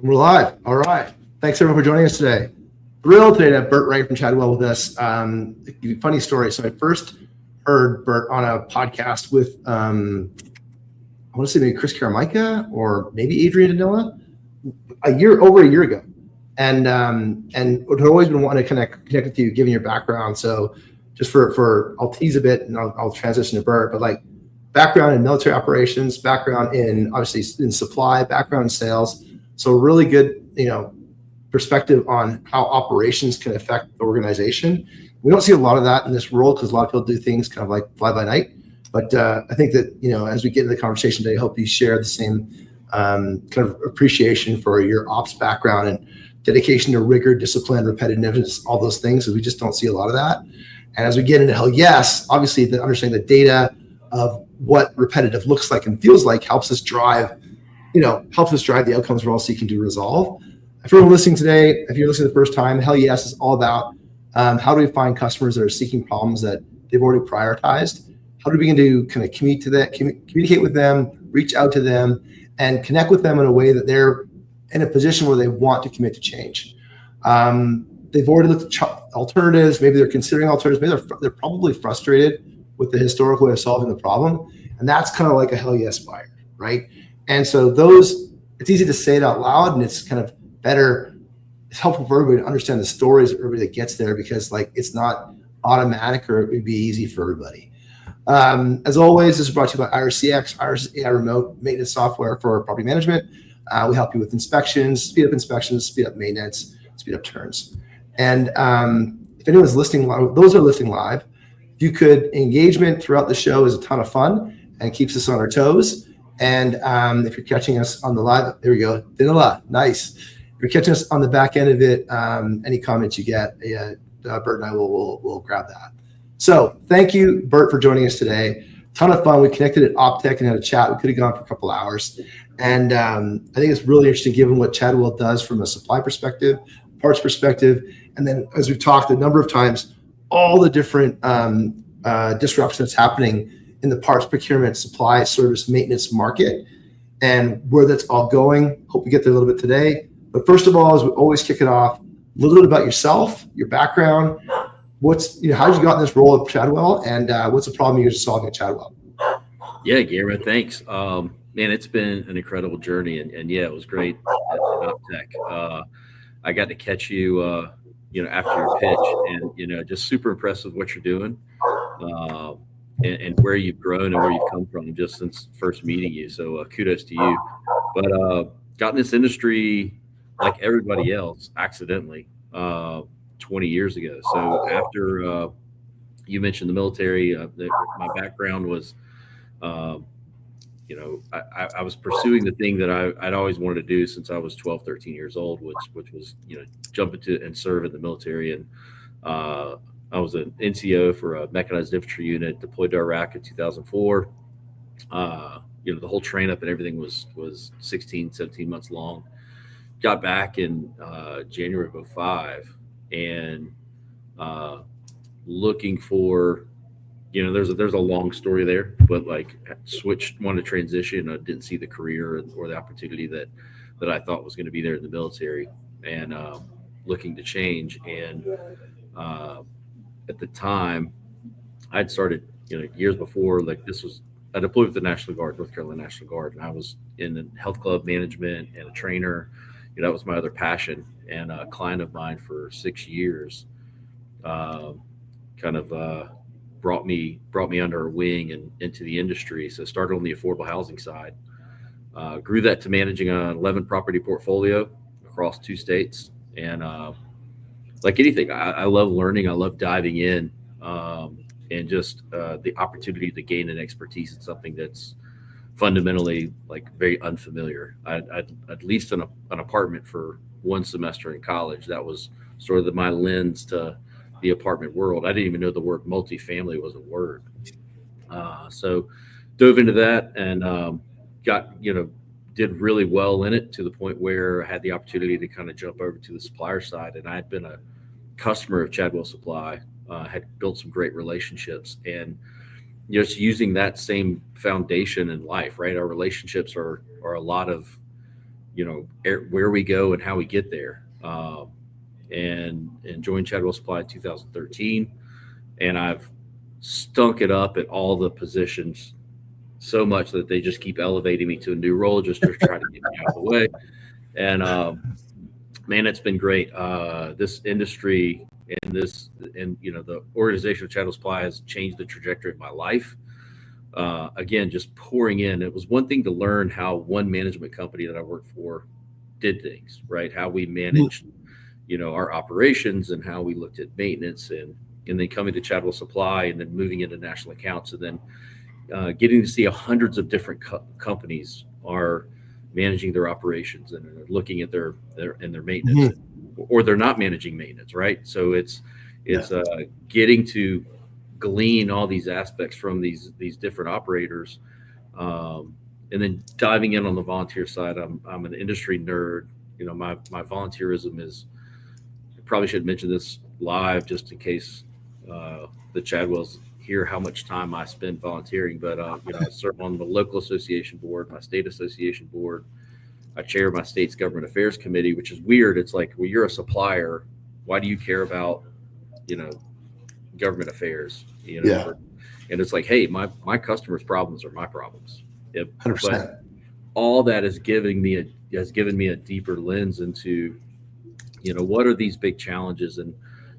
We're live. All right. Thanks everyone for joining us today. Thrilled today to have Bert Wray from Chadwell with us. Funny story. So I first heard Bert on a podcast with, I want to say maybe Chris Caramica or maybe Adrian Danilla over a year ago. And I've always been wanting to connect with you, given your background. So just I'll tease a bit and I'll transition to Bert, but like background in military operations, background in obviously in supply, background in sales. So really good, perspective on how operations can affect the organization. We don't see a lot of that in this world because a lot of people do things kind of like fly by night. But I think that, as we get into the conversation today, I hope you share the same kind of appreciation for your ops background and dedication to rigor, discipline, repetitiveness, all those things. So we just don't see a lot of that. And as we get into hell yes, obviously the understanding the data of what repetitive looks like and feels like helps us drive the outcomes we're all seeking to resolve. If you're listening today, if you're listening the first time, hell yes is all about how do we find customers that are seeking problems that they've already prioritized? How do we begin to kind of communicate with them, reach out to them, and connect with them in a way that they're in a position where they want to commit to change? They've already looked at alternatives. Maybe they're considering alternatives. Maybe they're probably frustrated with the historical way of solving the problem. And that's kind of like a hell yes buyer, right? And so it's easy to say it out loud, and it's kind of better. It's helpful for everybody to understand the stories of everybody that gets there, because like it's not automatic, or it would be easy for everybody. As always, this is brought to you by IRCX. IRS is AI remote maintenance software for property management. We help you with inspections, speed up maintenance, speed up turns. And if anyone's listening live, those are listening live, if you could, engagement throughout the show is a ton of fun and keeps us on our toes. And if you're catching us on the live, there we go. Danila, nice. If you're catching us on the back end of it, any comments you get, Bert and I will grab that. So thank you, Bert, for joining us today. Ton of fun. We connected at Optech and had a chat. We could have gone for a couple hours. And I think it's really interesting given what Chadwell does from a supply perspective, parts perspective. And then as we've talked a number of times, all the different disruption that's happening in the parts procurement, supply, service, maintenance market, and where that's all going. Hope we get there a little bit today. But first of all, as we always kick it off, a little bit about yourself, your background. How did you got in this role at Chadwell, and what's the problem you're solving at Chadwell? Yeah, Guillermo, thanks. Man, it's been an incredible journey, and yeah, it was great at Optech. I got to catch you, after your pitch, and just super impressed with what you're doing, and where you've grown and where you've come from just since first meeting you. So kudos to you. But got in this industry like everybody else accidentally 20 years ago. So after you mentioned the military, my background was, I was pursuing the thing that I'd always wanted to do since I was 12, 13 years old, which was, jump into and serve in the military. And I was an NCO for a mechanized infantry unit deployed to Iraq in 2004. The whole train up and everything was 16, 17 months long. Got back in January of 2005 and looking for, there's a long story there, but like wanted to transition. I didn't see the career or the opportunity that I thought was going to be there in the military, and looking to change. And at the time, I'd started, years before, I deployed with the National Guard, North Carolina National Guard, and I was in the health club management and a trainer. That was my other passion. And a client of mine for 6 years brought me under her wing and into the industry. So started on the affordable housing side, grew that to managing an 11 property portfolio across 2 states. And like anything, I love learning. I love diving in, and just the opportunity to gain an expertise in something that's fundamentally like very unfamiliar. I'd leased an apartment for 1 semester in college. That was sort of my lens to the apartment world. I didn't even know the word multifamily was a word. So dove into that and did really well in it, to the point where I had the opportunity to kind of jump over to the supplier side. And I had been a customer of Chadwell Supply, had built some great relationships, and just using that same foundation in life, right? Our relationships are a lot of where we go and how we get there. And joined Chadwell Supply in 2013, and I've stunk it up at all the positions so much that they just keep elevating me to a new role just to try to get me out of the way. And man, it's been great. This industry and the organization of Chadwell Supply has changed the trajectory of my life. Again, just pouring in. It was one thing to learn how one management company that I worked for did things, right? How we managed, our operations and how we looked at maintenance, and then coming to Chadwell Supply and then moving into national accounts, and then getting to see hundreds of different companies are managing their operations and are looking at their maintenance, or they're not managing maintenance, right? So it's getting to glean all these aspects from these different operators, and then diving in on the volunteer side. I'm an industry nerd. My volunteerism is, I probably should mention this live just in case the Chadwells hear how much time I spend volunteering. But I serve on the local association board, my state association board. I chair my state's government affairs committee, which is weird. It's like, well, you're a supplier. Why do you care about government affairs? And it's like, hey, my customers' problems are my problems. 100%. But all that has given me a deeper lens into what are these big challenges. And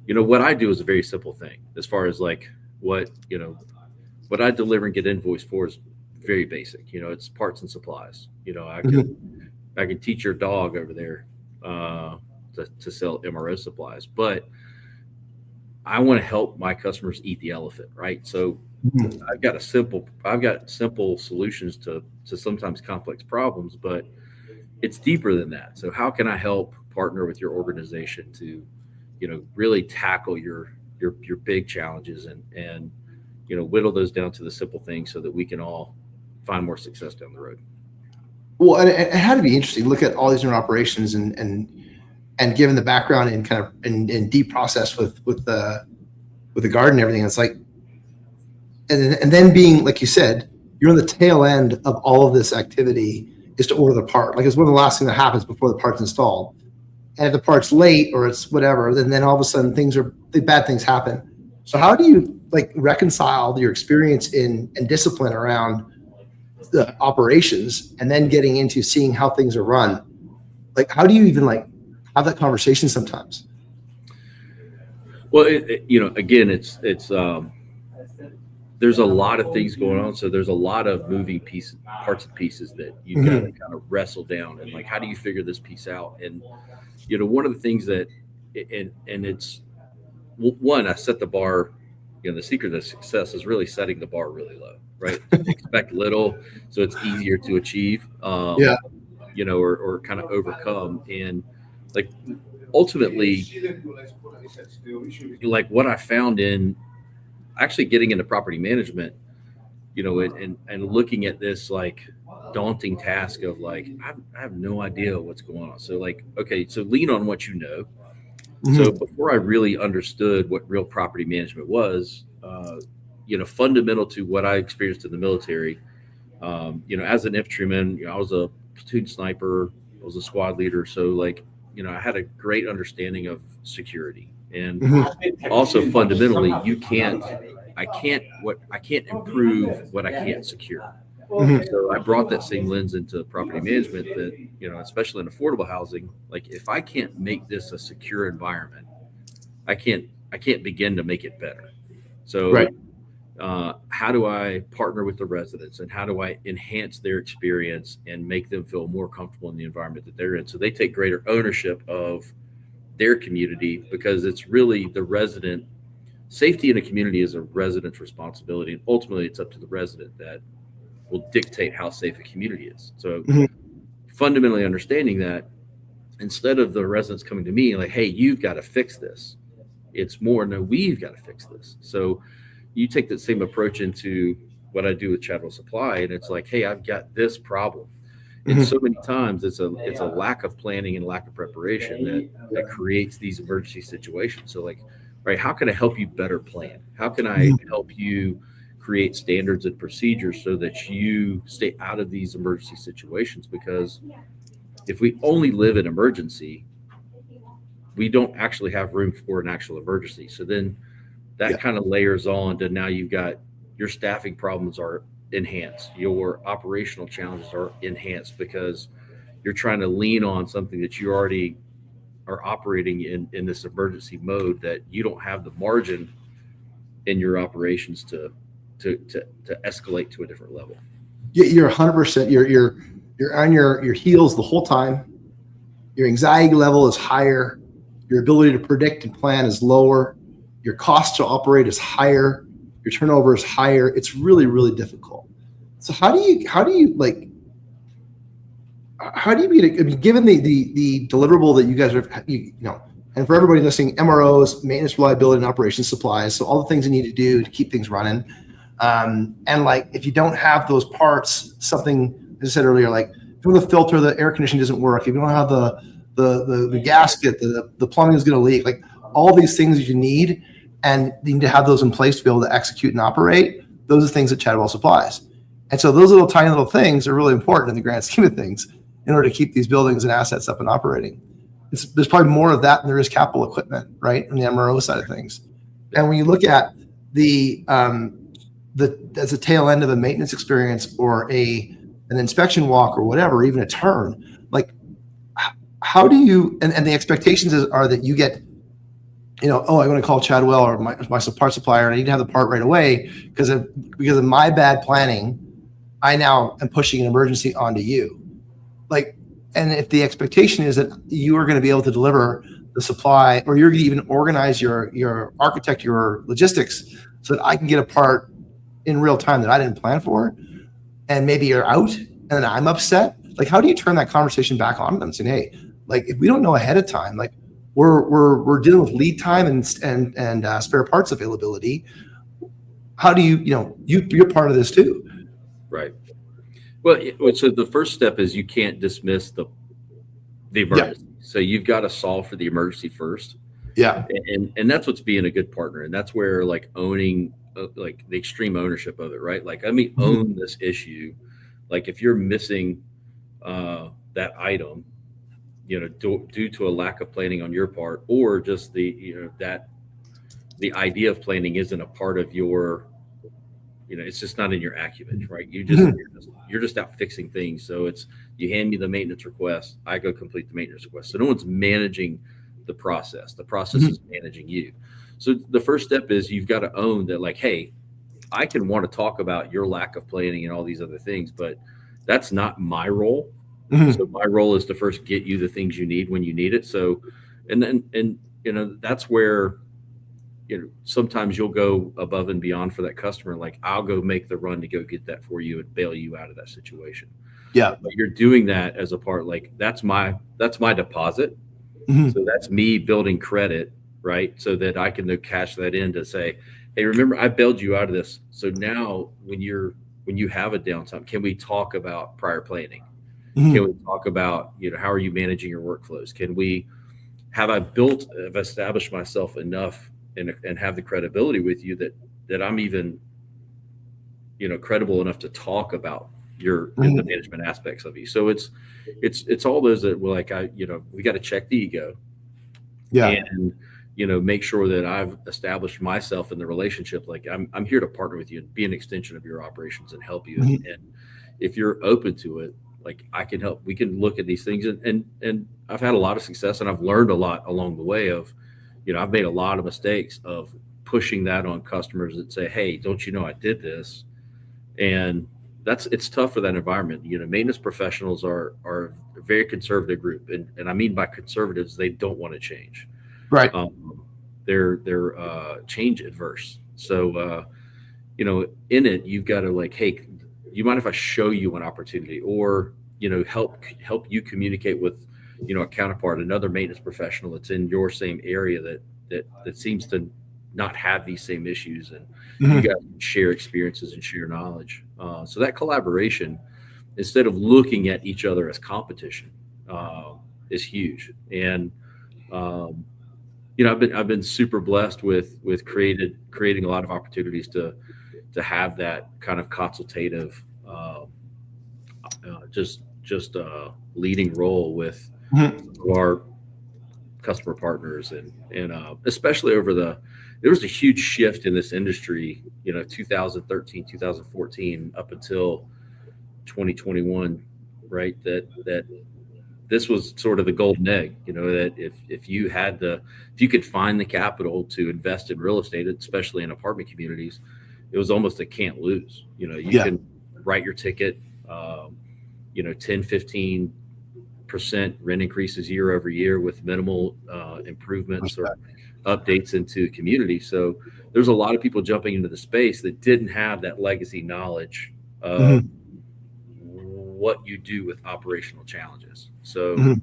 what I do is a very simple thing as far as like what I deliver and get invoiced for is very basic. It's parts and supplies. I can teach your dog over there to sell MRO supplies, but I want to help my customers eat the elephant, right? So I've got simple solutions to sometimes complex problems, but it's deeper than that. So how can I help partner with your organization to, really tackle your big challenges and whittle those down to the simple things so that we can all find more success down the road. Well, and it had to be interesting. Look at all these different operations and given the background in kind of in deep process with the garden and everything, it's like, and then being, like you said, you're on the tail end of all of this activity is to order the part. Like, it's one of the last things that happens before the part's installed. And if the part's late or it's whatever, then all of a sudden bad things happen. So how do you like reconcile your experience and discipline around the operations and then getting into seeing how things are run? Like, how do you even like have that conversation sometimes? Well, again, it's there's a lot of things going on. So there's a lot of moving parts and pieces that you got to kind of wrestle down. And like, how do you figure this piece out? And, one of the things that, and it's one, I set the bar, the secret of success is really setting the bar really low, right? Expect little, so it's easier to achieve, or kind of overcome. And like, ultimately, like what I found in actually getting into property management, and looking at this like daunting task of like, I have no idea what's going on. So like, okay, so lean on what you know. So before I really understood what real property management was, fundamental to what I experienced in the military, as an infantryman, I was a platoon sniper, I was a squad leader. So like, I had a great understanding of security, and also fundamentally, I can't improve what I can't secure. So I brought that same lens into property management that, especially in affordable housing, like if I can't make this a secure environment, I can't begin to make it better. So right. How do I partner with the residents, and how do I enhance their experience and make them feel more comfortable in the environment that they're in, so they take greater ownership of their community, because it's really the resident. Safety in a community is a resident's responsibility, and ultimately it's up to the resident that will dictate how safe a community is. So fundamentally understanding that, instead of the residents coming to me like, hey, you've got to fix this, it's more, no, we've got to fix this. So you take that same approach into what I do with Chadwell Supply, and it's like, hey, I've got this problem. And so many times it's a lack of planning and lack of preparation that creates these emergency situations. So like, right, how can I help you better plan? How can I help you create standards and procedures so that you stay out of these emergency situations? Because if we only live in emergency, we don't actually have room for an actual emergency. So then that kind of layers on to now you've got your staffing problems are enhanced, your operational challenges are enhanced because you're trying to lean on something that you already are operating in this emergency mode, that you don't have the margin in your operations to escalate to a different level. You're 100%. You're on your heels the whole time. Your anxiety level is higher. Your ability to predict and plan is lower. Your cost to operate is higher. Your turnover is higher. It's really, really difficult. So how do you beat? I mean, given the deliverable that you guys are, and for everybody listening, MROs, maintenance, reliability, and operations supplies. So all the things you need to do to keep things running. And like, if you don't have those parts, something, as I said earlier, like if you have the filter, the air conditioning doesn't work. If you don't have the gasket, the plumbing is going to leak. Like all these things that you need, and you need to have those in place to be able to execute and operate. Those are things that Chadwell supplies. And so those little tiny little things are really important in the grand scheme of things in order to keep these buildings and assets up and operating. There's probably more of that than there is capital equipment, right, on the MRO side of things. And when you look at as a tail end of a maintenance experience or an inspection walk or whatever, even a turn, like how do you, and the expectations are that you get, I'm going to call Chadwell or my part supplier, and I need to have the part right away because of my bad planning. I now am pushing an emergency onto you. Like, and if the expectation is that you are going to be able to deliver the supply, or you're going to even organize your architect, your logistics, so that I can get a part in real time that I didn't plan for, and maybe you're out, and then I'm upset. Like, how do you turn that conversation back on them, saying, "Hey, like if we don't know ahead of time, like we're dealing with lead time and spare parts availability. How do you're part of this too?" Right. Well, so the first step is you can't dismiss the emergency. Yeah. So you've got to solve for the emergency first. Yeah. And that's what's being a good partner. And that's where like owning like the extreme ownership of it, right? Like, own this issue. Like if you're missing that item, due to a lack of planning on your part, or just that the idea of planning isn't a part of your, it's just not in your acumen, right? You're just out fixing things. So it's, you hand me the maintenance request, I go complete the maintenance request. So no one's managing the process. The process is managing you. So the first step is you've got to own that, like, hey, I can want to talk about your lack of planning and all these other things, but that's not my role. So my role is to first get you the things you need when you need it. So, and that's where, sometimes you'll go above and beyond for that customer. Like I'll go make the run to go get that for you and bail you out of that situation. Yeah. But you're doing that as a part, like that's my deposit. So that's me building credit, right? So that I can cash that in to say, hey, remember I bailed you out of this. So now when you have a downtime, can we talk about prior planning? Can we talk about, how are you managing your workflows? Have I established myself enough and have the credibility with you that I'm even, credible enough to talk about the management aspects of you. So it's all those that were like, we got to check the ego. Yeah. And, make sure that I've established myself in the relationship. Like I'm here to partner with you and be an extension of your operations and help you. And if you're open to it, like I can help, we can look at these things and I've had a lot of success and I've learned a lot along the way of, I've made a lot of mistakes of pushing that on customers that say, hey, don't you know I did this? And it's tough for that environment. Maintenance professionals are a very conservative group. And I mean by conservatives, they don't want to change. Right. They're change adverse. So, in it, you've got to like, hey, you mind if I show you an opportunity or, help you communicate with, a counterpart, another maintenance professional that's in your same area that seems to not have these same issues, and you guys share experiences and share knowledge. So that collaboration, instead of looking at each other as competition, is huge. And I've been super blessed with creating a lot of opportunities to have that kind of consultative, just just a leading role with our customer partners, and especially there was a huge shift in this industry, 2013, 2014 up until 2021, right? That this was sort of the golden egg, that if you could find the capital to invest in real estate, especially in apartment communities, it was almost a can't lose. You can write your ticket, 10, 15% rent increases year over year with minimal improvements or updates into the community. So there's a lot of people jumping into the space that didn't have that legacy knowledge of what you do with operational challenges. So,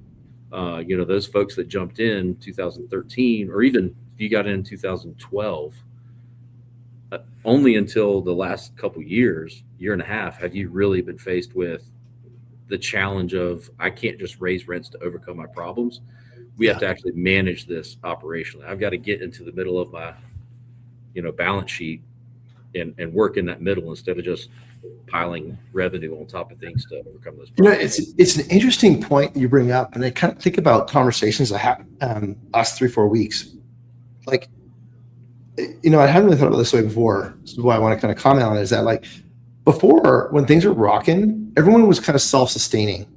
those folks that jumped in 2013, or even if you got in 2012, only until the last couple years, year and a half, have you really been faced with the challenge of, I can't just raise rents to overcome my problems. We have to actually manage this operationally. I've got to get into the middle of my, balance sheet and work in that middle instead of just piling revenue on top of things to overcome those problems. It's an interesting point you bring up, and I kind of think about conversations I had last 3-4 weeks. Like, I hadn't really thought about it this way before. This is why I want to kind of comment on it, is that, like, before, when things were rocking, everyone was kind of self-sustaining.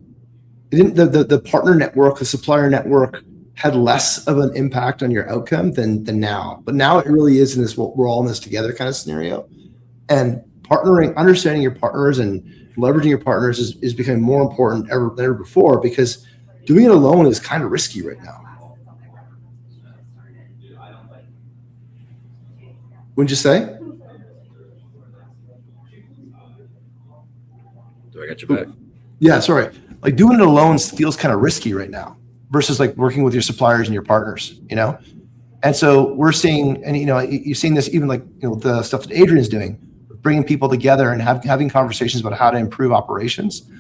The partner network, the supplier network had less of an impact on your outcome than now. But now it really is in this, we're all in this together kind of scenario. And partnering, understanding your partners and leveraging your partners is becoming more important than ever before, because doing it alone is kind of risky right now. Wouldn't you say? Do I got your back? Yeah, sorry. Like, doing it alone feels kind of risky right now versus like working with your suppliers and your partners, And so we're seeing, and you're seeing this even like, the stuff that Adrian's doing, bringing people together and having conversations about how to improve operations.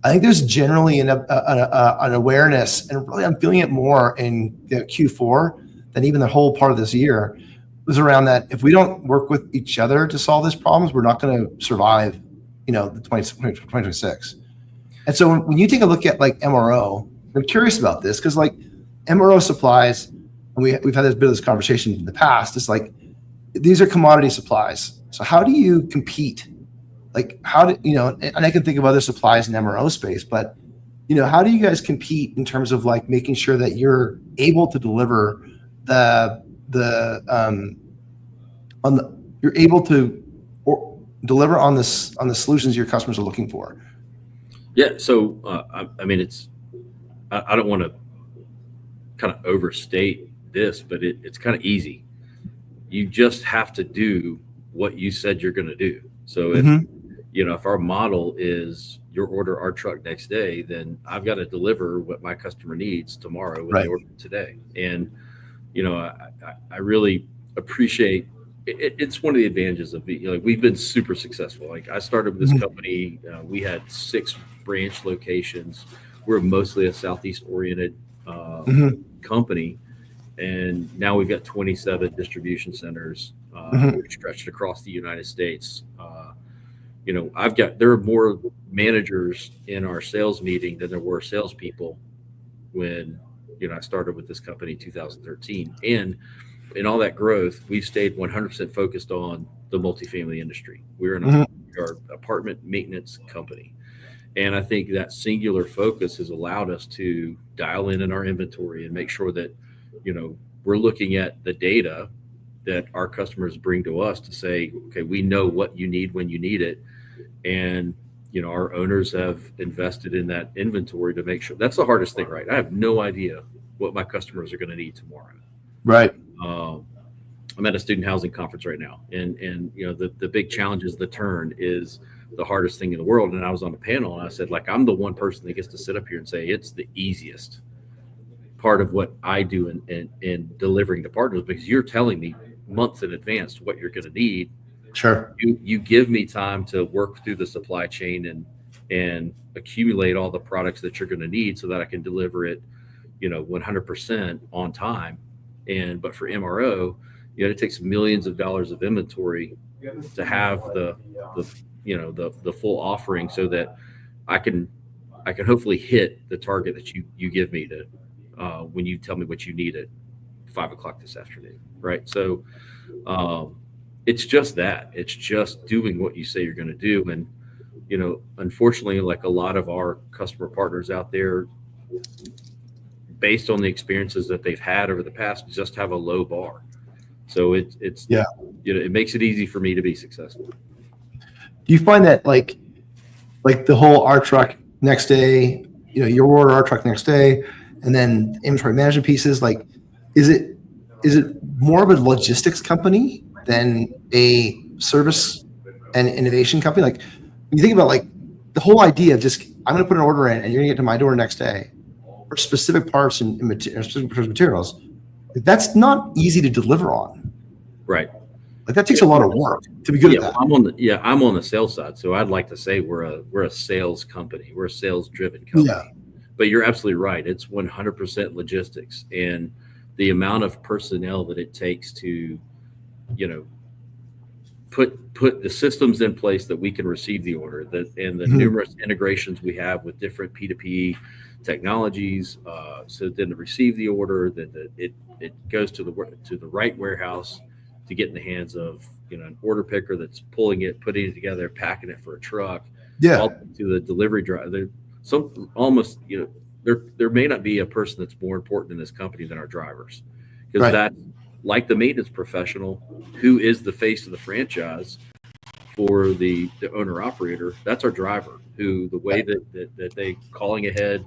I think there's generally an awareness, and really I'm feeling it more in Q4 than even the whole part of this year, was around that if we don't work with each other to solve these problems, we're not going to survive, the 2026. And so when you take a look at like MRO, I'm curious about this because like MRO supplies, and we've had this bit of this conversation in the past, it's like, these are commodity supplies. So how do you compete? Like, and I can think of other supplies in MRO space, but, how do you guys compete in terms of like making sure that you're able to deliver deliver on the solutions your customers are looking for? Yeah. So, I don't want to kind of overstate this, but it's kind of easy. You just have to do what you said you're going to do. So if our model is your order our truck next day, then I've got to deliver what my customer needs tomorrow when they order today. And, I really appreciate it. It's one of the advantages of we've been super successful. Like, I started with this company. We had 6 branch locations. We're mostly a Southeast oriented company. And now we've got 27 distribution centers stretched across the United States. There are more managers in our sales meeting than there were salespeople when, I started with this company in 2013. And in all that growth, we've stayed 100% focused on the multifamily industry. We're our apartment maintenance company. And I think that singular focus has allowed us to dial in our inventory and make sure that, we're looking at the data that our customers bring to us to say, okay, we know what you need when you need it. And, our owners have invested in that inventory to make sure. That's the hardest thing, right? I have no idea what my customers are going to need tomorrow. Right. I'm at a student housing conference right now. And the big challenge is the turn is the hardest thing in the world. And I was on a panel and I said, like, I'm the one person that gets to sit up here and say it's the easiest part of what I do in delivering to partners, because you're telling me months in advance what you're going to need. Sure. You give me time to work through the supply chain and accumulate all the products that you're going to need so that I can deliver it, 100% on time. But for MRO, it takes millions of dollars of inventory to have the full offering so that I can I can hopefully hit the target that you give me to when you tell me what you need at 5 o'clock this afternoon, right? So it's just that. It's just doing what you say you're going to do. And, unfortunately, like a lot of our customer partners out there, based on the experiences that they've had over the past, just have a low bar. So it's Yeah. it makes it easy for me to be successful. Do you find that like the whole our truck next day, your order, our truck next day, and then inventory management pieces, like, is it more of a logistics company than a service and innovation company? Like, when you think about like the whole idea of just, I'm going to put an order in and you're going to get to my door next day for specific parts and specific materials, like, that's not easy to deliver on. Right. Like, that takes a lot of work to be good at that. I'm on the sales side, so I'd like to say we're a sales company. We're a sales driven company. Yeah. But you're absolutely right. It's 100% logistics, and the amount of personnel that it takes to, put the systems in place that we can receive the order, and the numerous integrations we have with different P2P technologies, so then to receive the order, that it goes to the right warehouse to get in the hands of an order picker that's pulling it, putting it together, packing it for a truck, all to the delivery driver. There may not be a person that's more important in this company than our drivers, because that, like the maintenance professional who is the face of the franchise for the owner operator, that's our driver, who the way that they calling ahead,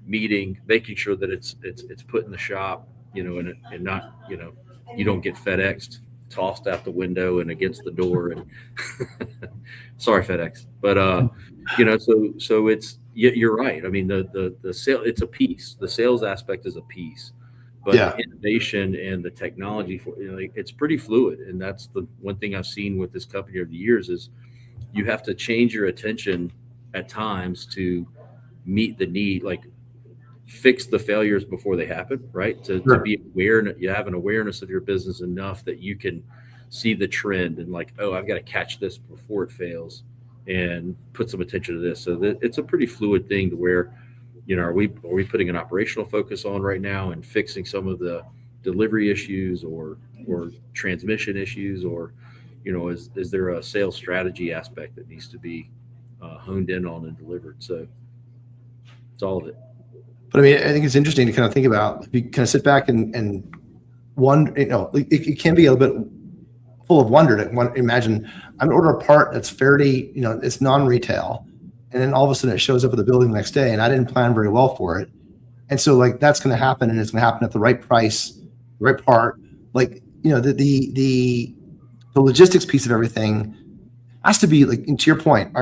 meeting, making sure that it's put in the shop, and not, you don't get FedExed, tossed out the window and against the door, and sorry FedEx, but so it's, you're right. I mean, the sale, it's a piece. The sales aspect is a piece, but the innovation and the technology for it's pretty fluid. And that's the one thing I've seen with this company over the years is you have to change your attention at times to meet the need, like fix the failures before they happen, right? To be aware, you have an awareness of your business enough that you can see the trend and like, oh, I've got to catch this before it fails and put some attention to this. So it's a pretty fluid thing to where, are we putting an operational focus on right now and fixing some of the delivery issues or transmission issues, or, is there a sales strategy aspect that needs to be honed in on and delivered? So it's all of it. But I mean, I think it's interesting to kind of think about, if you kind of sit back and one, it can be a little bit full of wonder to imagine I'm going to order a part that's fairly, it's non-retail. And then all of a sudden it shows up at the building the next day and I didn't plan very well for it. And so like, that's going to happen, and it's going to happen at the right price, the right part. Like, the logistics piece of everything has to be like, and to your point,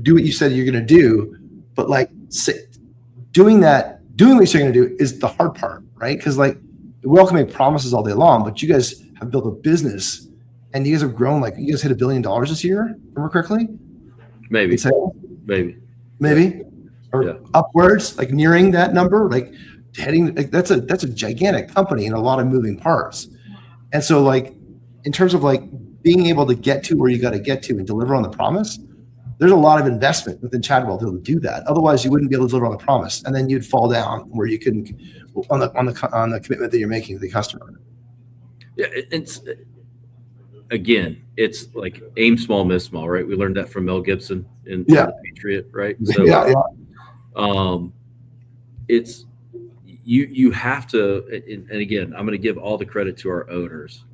do what you said you're going to do, but like doing what you're going to do is the hard part, right? Because like, we all can make promises all day long, but you guys have built a business and you guys have grown, like you guys hit $1 billion this year, remember correctly? Maybe. Or upwards, like nearing that number, like heading, like that's a gigantic company and a lot of moving parts. And so like, in terms of like being able to get to where you got to get to and deliver on the promise, there's a lot of investment within Chadwell to do that. Otherwise you wouldn't be able to deliver on the promise, and then you'd fall down where you couldn't on the commitment that you're making to the customer. Yeah. It's like aim small, miss small, right? We learned that from Mel Gibson in The Patriot, right? So it's you have to, and again, I'm going to give all the credit to our owners.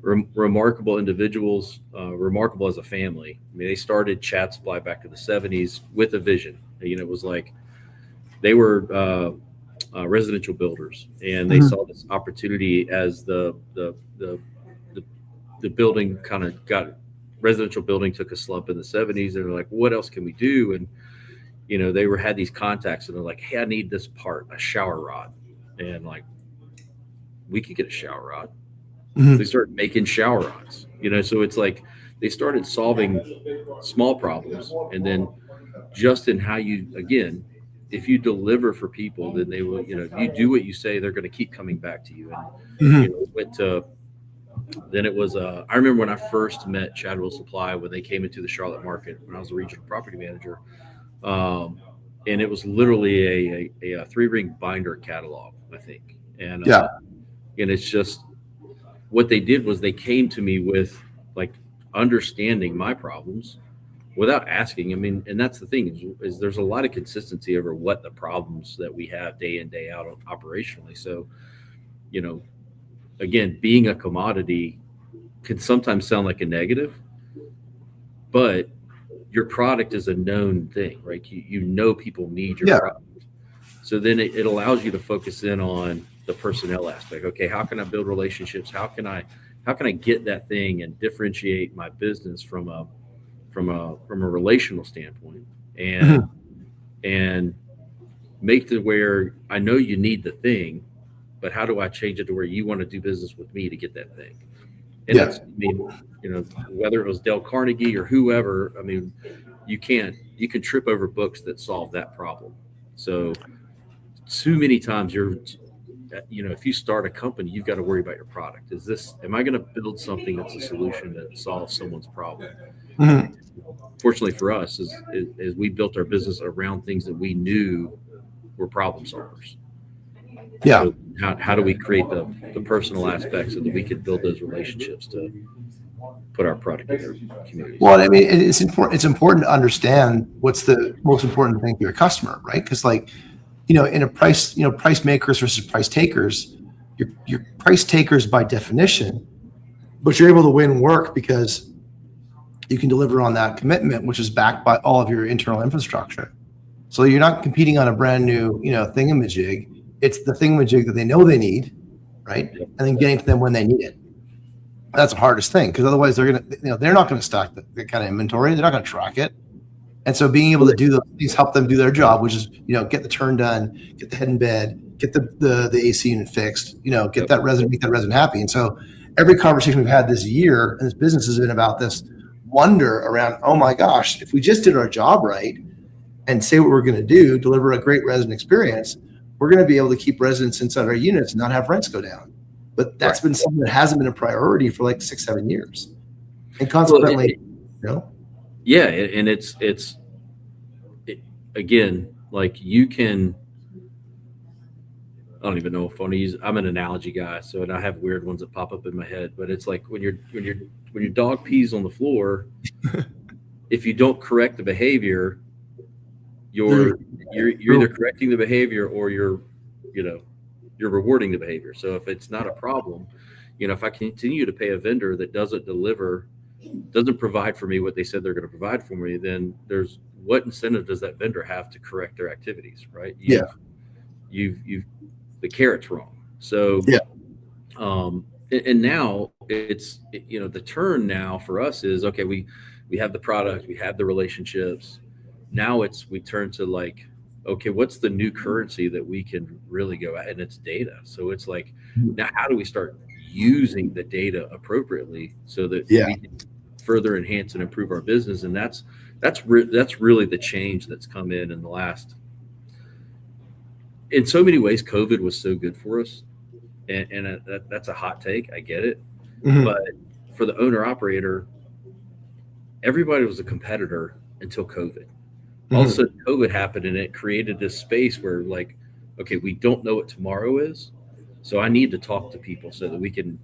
Remarkable individuals, remarkable as a family. I mean, they started Chadwell Supply back in the 70s with a vision. It was like they were residential builders, and they saw this opportunity as the building kind of residential building took a slump in the 70s, and they're like, what else can we do? And they had these contacts, and they're like, hey, I need this part, a shower rod, and like, we could get a shower rod. So they started making shower rods, so it's like they started solving small problems, and then just in how if you deliver for people, then they will, if you do what you say, they're going to keep coming back to you. And then it was I remember when I first met Chadwell Supply, when they came into the Charlotte market when I was a regional property manager. um, and it was literally a 3-ring binder catalog, I think. Yeah. And it's just what they did was they came to me with like understanding my problems without asking. I mean, and that's the thing is there's a lot of consistency over what the problems that we have day in day out operationally. So, you know, again, being a commodity can sometimes sound like a negative, but your product is a known thing, right? You know people need your Yeah. product. So then it allows you to focus in on the personnel aspect. Okay, how can I build relationships? How can I get that thing and differentiate my business from a relational standpoint, and Mhm. and make to where I know you need the thing, but how do I change it to where you want to do business with me to get that thing? And Yeah. that's, I mean, whether it was Dale Carnegie or whoever, I mean, you can trip over books that solve that problem. So too many times if you start a company, you've got to worry about your product. Am I going to build something that's a solution that solves someone's problem? Mhm. Fortunately for us, is we built our business around things that we knew were problem solvers. Yeah. So how do we create the personal aspects so that we could build those relationships to put our product in their communities? Well, I mean, it's important. It's important to understand what's the most important thing to your customer, right? Because, like, in a price, price makers versus price takers, your price takers by definition, but you're able to win work because you can deliver on that commitment, which is backed by all of your internal infrastructure. So you're not competing on a brand new, thingamajig. It's the thingamajig that they know they need, right? Yep. And then getting to them when they need it. That's the hardest thing, because otherwise they're not going to stock that kind of inventory. They're not going to track it. And so being able to do those things, help them do their job, which is, get the turn done, get the head in bed, get the AC unit fixed, get Yep. that resident, make that resident happy. And so every conversation we've had this year in this business has been about this wonder around, oh my gosh, if we just did our job right and say what we're going to do, deliver a great resident experience, we're going to be able to keep residents inside our units and not have rents go down. But that's Right. been something that hasn't been a priority for like 6-7 years. And Well, consequently, yeah, and again, like you can. I don't even know if I want to use. I'm an analogy guy, so and I have weird ones that pop up in my head. But it's like when your dog pees on the floor, if you don't correct the behavior, you're either correcting the behavior or you know you're rewarding the behavior. So if it's not a problem, if I continue to pay a vendor that doesn't provide for me what they said they're going to provide for me, then there's what incentive does that vendor have to correct their activities, right? Yeah. You've the carrot's wrong. So Yeah. And now the turn now for us is okay. We have the product, we have the relationships. Now we turn to like, okay, what's the new currency that we can really go at? And it's data. So it's like, now how do we start using the data appropriately so that Yeah. we can further enhance and improve our business? And that's really the change that's come in the last. In so many ways, COVID was so good for us, and that's a hot take. I get it, Mhm. but for the owner operator, everybody was a competitor until COVID. All of a sudden, COVID happened, and it created this space where, like, okay, we don't know what tomorrow is, so I need to talk to people so that we can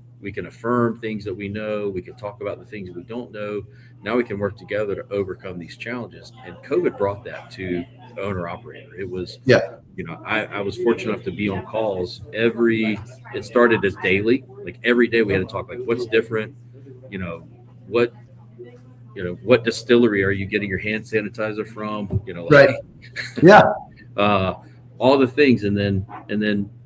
affirm things that we know. We can talk about the things we don't know. Now we can work together to overcome these challenges. And COVID brought that to the owner operator. It was, Yeah. I was fortunate enough to be on calls it started as daily, like every day we had to talk like what's different, you know, what, what distillery are you getting your hand sanitizer from? Right. Yeah. uh, all the things,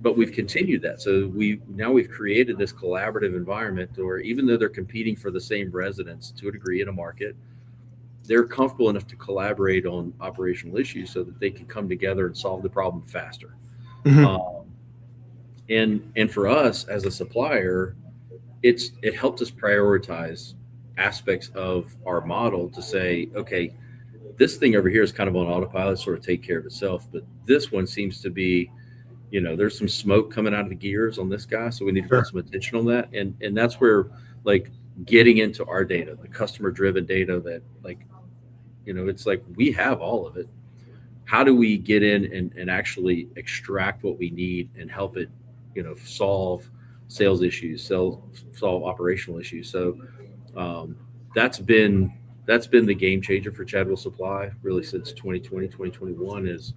but we've continued that. So we've created this collaborative environment where even though they're competing for the same residents to a degree in a market, they're comfortable enough to collaborate on operational issues so that they can come together and solve the problem faster. Mhm. And for us as a supplier, it helped us prioritize aspects of our model to say, okay, this thing over here is kind of on autopilot, sort of take care of itself, but this one seems to be, there's some smoke coming out of the gears on this guy, so we need to Sure. put some attention on that. And that's where, like, getting into our data, the customer driven data that, like, it's like we have all of it, how do we get in and actually extract what we need and help it, solve sales issues, solve operational issues. So um, that's been the game changer for Chadwell Supply really since 2020, 2021 is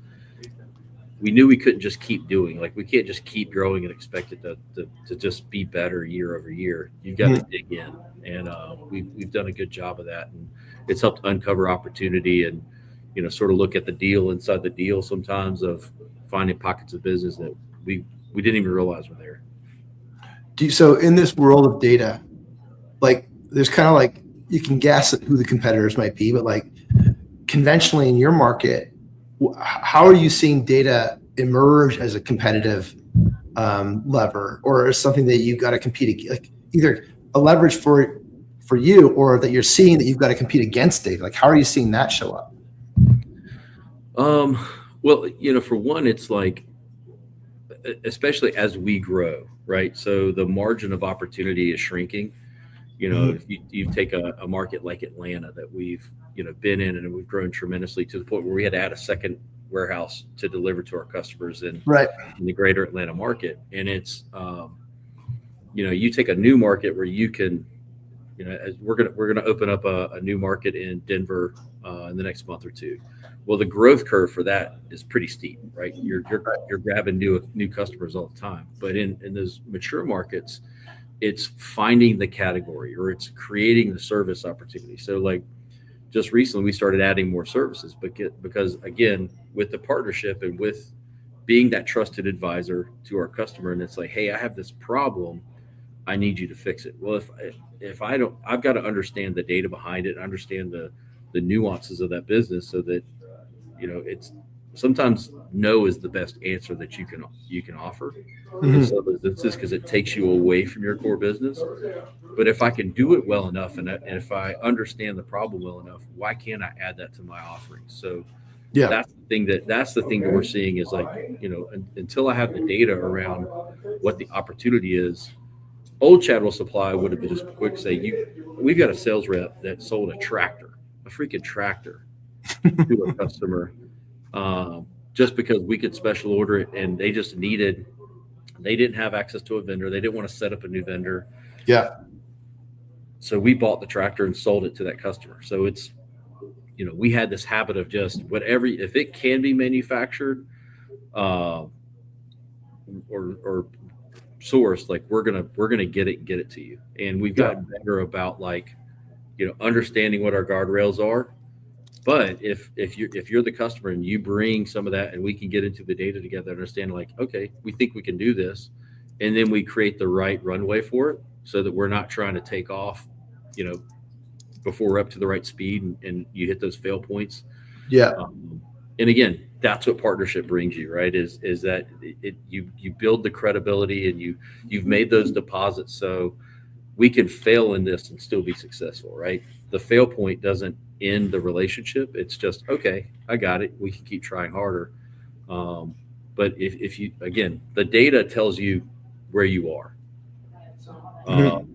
we knew we couldn't just keep doing, like we can't just keep growing and expect it to just be better year over year. You've got to Mhm. dig in, and we've done a good job of that, and it's helped uncover opportunity and sort of look at the deal inside the deal sometimes of finding pockets of business that we didn't even realize were there. So in this world of data, like there's kind of like you can guess at who the competitors might be, but like conventionally in your market, how are you seeing data emerge as a competitive lever, or as something that you've got to compete, like either a leverage for you, or that you're seeing that you've got to compete against data? Like how are you seeing that show up? Um, well, for one, it's like especially as we grow, right? So the margin of opportunity is shrinking. Mhm. If you take a market like Atlanta that we've been in and we've grown tremendously to the point where we had to add a second warehouse to deliver to our customers Right. in the greater Atlanta market. And it's you take a new market where you can as we're gonna open up a new market in Denver in the next month or two. Well, the growth curve for that is pretty steep, right? You're grabbing new customers all the time, but in those mature markets, it's finding the category or it's creating the service opportunity. So like just recently we started adding more services because again with the partnership and with being that trusted advisor to our customer, and it's like, hey, I have this problem, I need you to fix it. Well, if I don't, I've got to understand the data behind it, understand the nuances of that business, so that it's sometimes no is the best answer that you can offer in Mhm. some instances because it takes you away from your core business. But if I can do it well enough and if I understand the problem well enough, why can't I add that to my offerings? So Yeah. that's the thing that we're seeing is like until I have the data around what the opportunity is. Old Chadwell Supply would have been just quick to say, we've got a sales rep that sold a freaking tractor to a customer, just because we could special order it and they didn't have access to a vendor. They didn't want to set up a new vendor. Yeah. So we bought the tractor and sold it to that customer. So it's, we had this habit of just whatever, if it can be manufactured, uh, or sourced, like we're gonna get it to you. And we've Yeah. gotten better about like understanding what our guardrails are. But if you're the customer and you bring some of that and we can get into the data together, understand like, okay, we think we can do this, and then we create the right runway for it so that we're not trying to take off, you know, before we're up to the right speed and you hit those fail points. Yeah. And again, that's what partnership brings you, right? Is that you build the credibility and you've made those deposits so we can fail in this and still be successful, right? The fail point doesn't end the relationship. It's just, okay, I got it. We can keep trying harder. Um, but if you, again, the data tells you where you are. Uh, Mhm.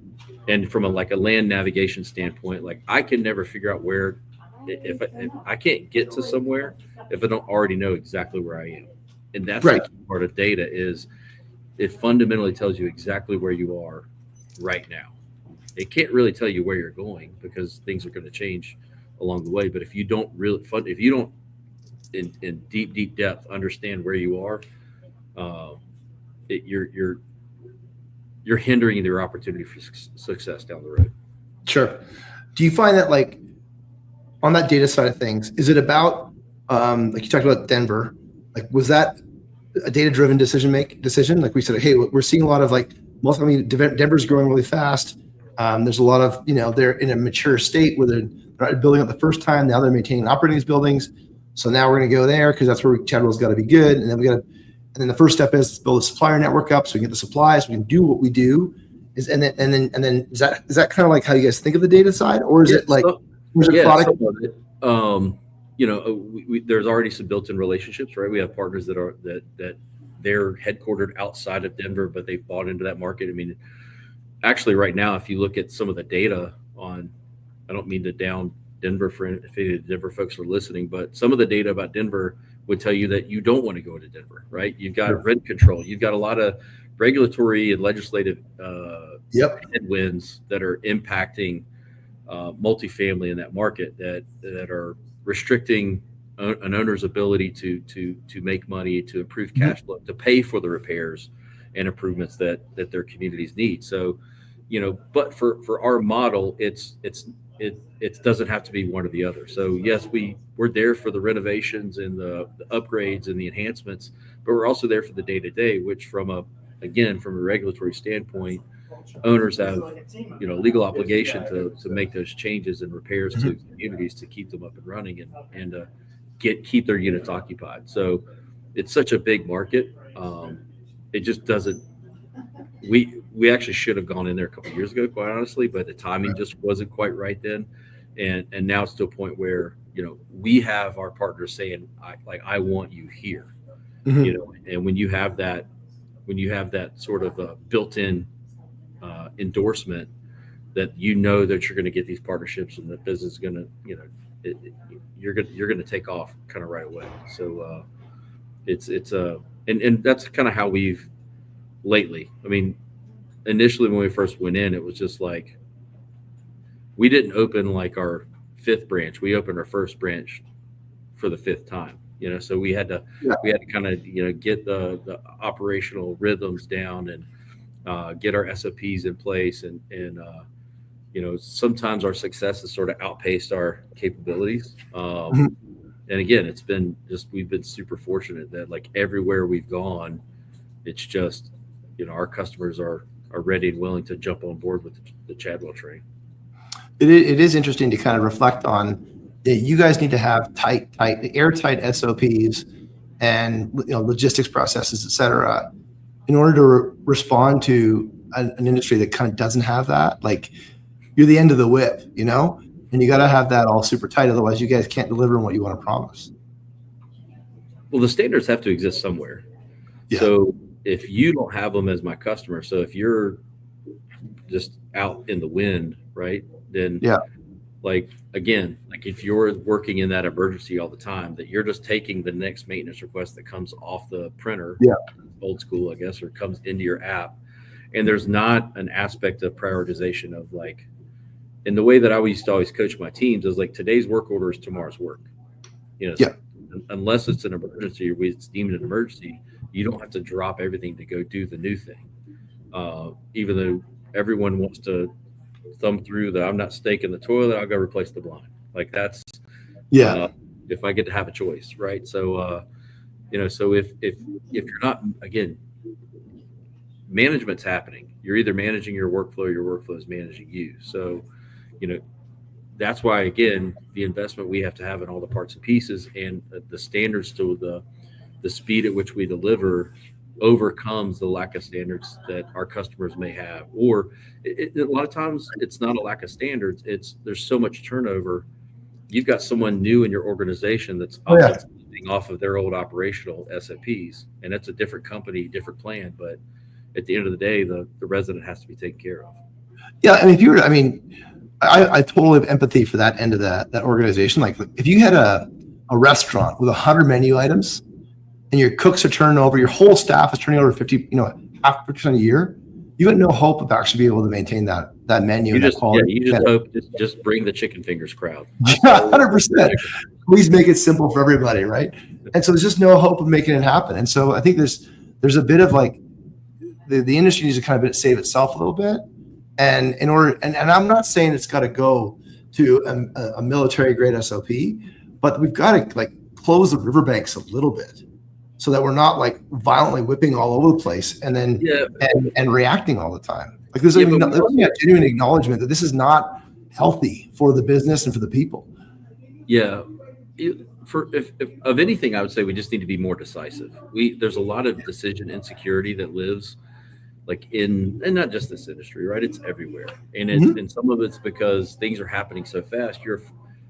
and from like a land navigation standpoint, like I can never figure out where, if I can't get to somewhere if I don't already know exactly where I am. And that's the Right. key part of data is it fundamentally tells you exactly where you are right now. It can't really tell you where you're going because things are going to change along the way. But if you don't if you don't in deep depth understand where you are, uh, you're hindering their opportunity for success down the road. Sure. Do you find that like on that data side of things, is it about like you talked about Denver? Like was that a data driven decision? Like we said, hey, we're seeing a lot of like Denver's growing really fast. There's a lot of they're in a mature state where they're not building up the first time. Now they're maintaining and operating these buildings. So now we're going to go there because that's where Chadwell's got to be good. And then and then the first step is to build a supplier network up so we can get the supplies, we can do what we do. And then is that kind of like how you guys think of the data side, or is Yeah, it like where's a yeah, product? some of it. There's already some built-in relationships, right? We have partners that they're headquartered outside of Denver, but they've bought into that market. I mean, actually, right now, if you look at some of the data on, I don't mean to down Denver for if any of the Denver folks are listening, but some of the data about Denver, would tell you that you don't want to go to Denver, right? You've got rent control. You've got a lot of regulatory and legislative headwinds that are impacting multifamily in that market that are restricting an owner's ability to make money, to improve cash flow, to pay for the repairs and improvements that their communities need. So, but for our model, it doesn't have to be one or the other. So yes, we're there for the renovations and the upgrades and the enhancements, but we're also there for the day to day, which from a regulatory standpoint, owners have legal obligation to make those changes and repairs to communities to keep them up and running and keep their units occupied. So it's such a big market. It just doesn't. We actually should have gone in there a couple of years ago, quite honestly, but the timing just wasn't quite right then. And now it's to a point where we have our partners saying, I want you here. And when you have that sort of built-in endorsement that that you're going to get these partnerships and the business is going to you're going to take off kind of right away. So and that's kind of how we've lately. I mean, initially when we first went in, it was just like we didn't open like our 5th branch. We opened our first branch for the 5th time. So we had to kind of get the operational rhythms down and get our SOPs in place, and sometimes our successes sort of outpaced our capabilities. And again, we've been super fortunate that like everywhere we've gone, it's just our customers are ready and willing to jump on board with the Chadwell train. It is interesting to kind of reflect on. You guys need to have airtight SOPs and logistics processes, et cetera, in order to respond to an industry that kind of doesn't have that. Like you're the end of the whip, and you got to have that all super tight. Otherwise, you guys can't deliver on what you want to promise. Well, the standards have to exist somewhere. Yeah. So if you don't have them as my customer, so if you're just out in the wind, right, then if you're working in that emergency all the time, that you're just taking the next maintenance request that comes off the printer, old school, I guess, or comes into your app, and there's not an aspect of prioritization of like, and the way that I used to always coach my teams is like today's work order is tomorrow's work. Unless it's an emergency or it's deemed an emergency, you don't have to drop everything to go do the new thing. Even though everyone wants to thumb through I'm not staking the toilet, I'll go replace the blind. Like that's, if I get to have a choice, right? So, so if you're not, again, management's happening, you're either managing your workflow or your workflow is managing you. So, that's why, again, the investment we have to have in all the parts and pieces and the standards to the speed at which we deliver overcomes the lack of standards that our customers may have. Or a lot of times it's not a lack of standards. There's so much turnover. You've got someone new in your organization that's living off of their old operational SOPs, and that's a different company, different plan. But at the end of the day, the resident has to be taken care of. Yeah. I totally have empathy for that end of that organization. Like if you had a restaurant with 100 menu items and your cooks are turning over, your whole staff is turning over 50, 0.5% a year, you got no hope of actually being able to maintain that menu. You just hope just bring the chicken fingers crowd. 100%. Please make it simple for everybody, right? And so there's just no hope of making it happen. And so I think there's a bit of like the industry needs to kind of save itself a little bit. And in order, and I'm not saying it's got to go to a military grade SOP, but we've got to like close the riverbanks a little bit so that we're not like violently whipping all over the place and then and reacting all the time. Like there's a genuine acknowledgement that this is not healthy for the business and for the people. Yeah. If of anything, I would say we just need to be more decisive. There's a lot of decision insecurity that lives like and not just this industry, right? It's everywhere. And and some of it's because things are happening so fast.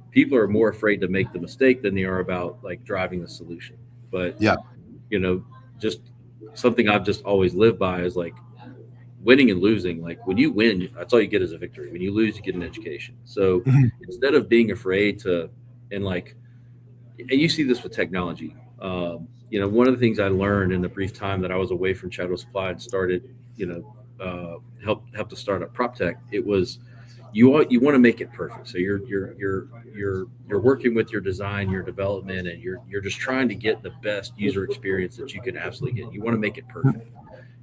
People are more afraid to make the mistake than they are about like driving the solution. But just something I've just always lived by is like winning and losing. Like when you win, that's all you get is a victory. When you lose, you get an education. So instead of being afraid and you see this with technology, One of the things I learned in the brief time that I was away from Chadwell Supply and started, help to start up prop tech, it was you want to make it perfect. So you're working with your design, your development, and you're just trying to get the best user experience that you can absolutely get. You want to make it perfect.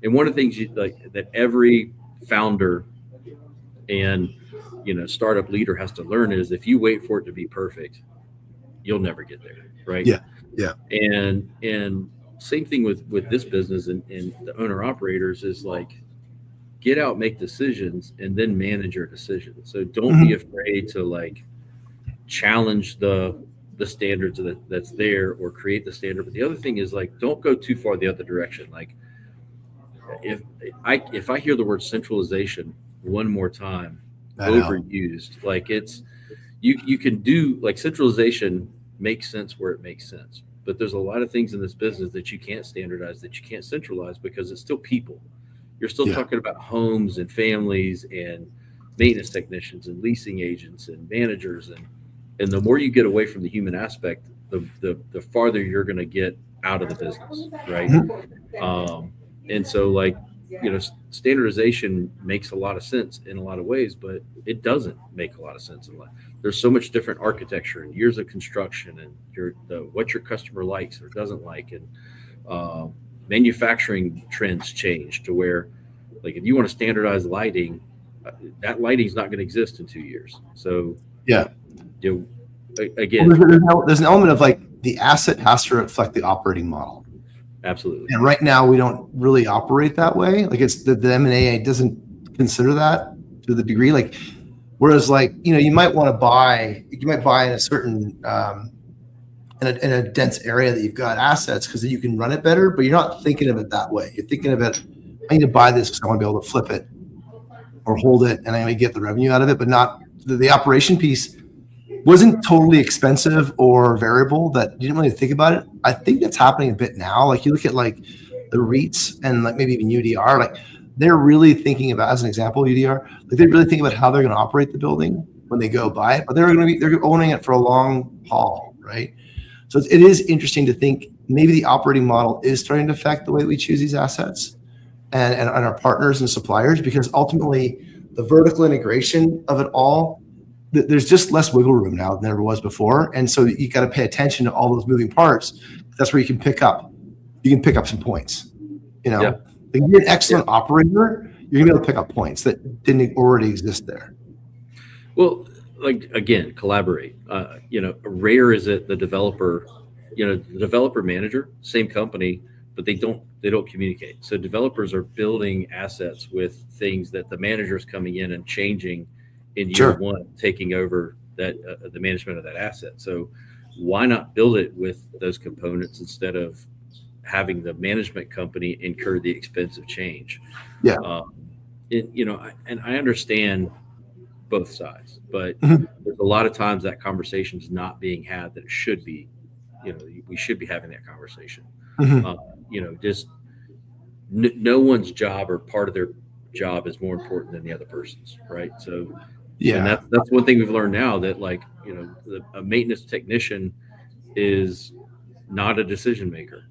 And one of the things that every founder and startup leader has to learn is if you wait for it to be perfect, you'll never get there, right? Yeah. Yeah. And same thing with this business and the owner operators is like, get out, make decisions, and then manage your decisions. So don't be afraid to like challenge the standards that's there or create the standard. But the other thing is like, don't go too far the other direction. Like if I hear the word centralization one more time overused, like it's you can do like centralization makes sense where it makes sense. But there's a lot of things in this business that you can't standardize, that you can't centralize because it's still people. You're still talking about homes and families and maintenance technicians and leasing agents and managers, and the more you get away from the human aspect, the farther you're going to get out of the business, right? And so like standardization makes a lot of sense in a lot of ways, but it doesn't make a lot of sense in life. There's so much different architecture and years of construction and what your customer likes or doesn't like, and manufacturing trends change to where, like, if you want to standardize lighting, that lighting is not going to exist in 2 years. So, again, there's an element of like the asset has to reflect the operating model. Absolutely. And right now we don't really operate that way. Like it's the M&A doesn't consider that to the degree. Like, whereas like, you might buy in a certain, in a dense area that you've got assets because you can run it better, but you're not thinking of it that way. You're thinking of it, I need to buy this because I want to be able to flip it or hold it and I'm going to get the revenue out of it, but not the operation piece wasn't totally expensive or variable that you didn't really think about it. I think that's happening a bit now. Like you look at like the REITs and like maybe even UDR, like they're really thinking about, as an example, UDR, like they really think about how they're going to operate the building when they go buy it, but they're owning it for a long haul, right? So it is interesting to think maybe the operating model is starting to affect the way we choose these assets and our partners and suppliers, because ultimately the vertical integration of it all, there's just less wiggle room now than there ever was before. And so you got to pay attention to all those moving parts. That's where you can pick up some points, Like if you're an excellent operator, you're gonna be able to pick up points that didn't already exist there. Well, like again, collaborate. Rare is it the developer, the developer manager, same company, but they don't communicate. So developers are building assets with things that the manager is coming in and changing in year one, taking over that the management of that asset. So why not build it with those components instead of having the management company incur the expense of change? And I understand both sides, but there's a lot of times that conversation is not being had that it should be. We should be having that conversation. Just no one's job or part of their job is more important than the other person's, right? So and that's one thing we've learned now, that like a maintenance technician is not a decision maker,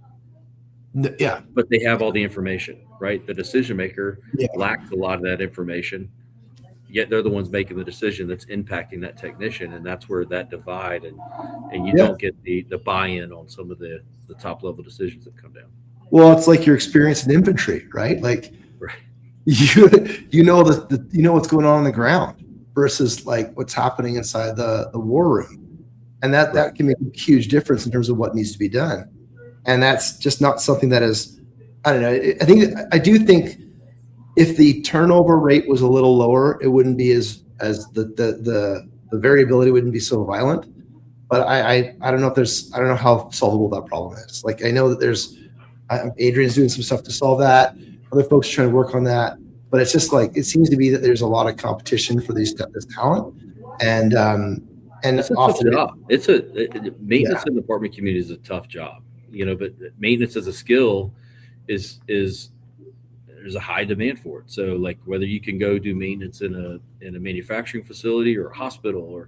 but they have all the information, right? The decision maker lacks a lot of that information, yet they're the ones making the decision that's impacting that technician, and that's where that divide and you don't get the buy-in on some of the top level decisions that come down. Well, it's like your experience in infantry, right? Like you know what's going on the ground versus like what's happening inside the war room, and that can make a huge difference in terms of what needs to be done. And that's just not something that is, I don't know. I do think if the turnover rate was a little lower, it wouldn't be as the variability wouldn't be so violent. But I don't know how solvable that problem is. Like I know that Adrian's doing some stuff to solve that. Other folks are trying to work on that. But it's just like, it seems to be that there's a lot of competition for this talent. And it's a tough job. Maintenance in the apartment community is a tough job, but maintenance as a skill is there's a high demand for it. So like whether you can go do maintenance in a manufacturing facility or a hospital, or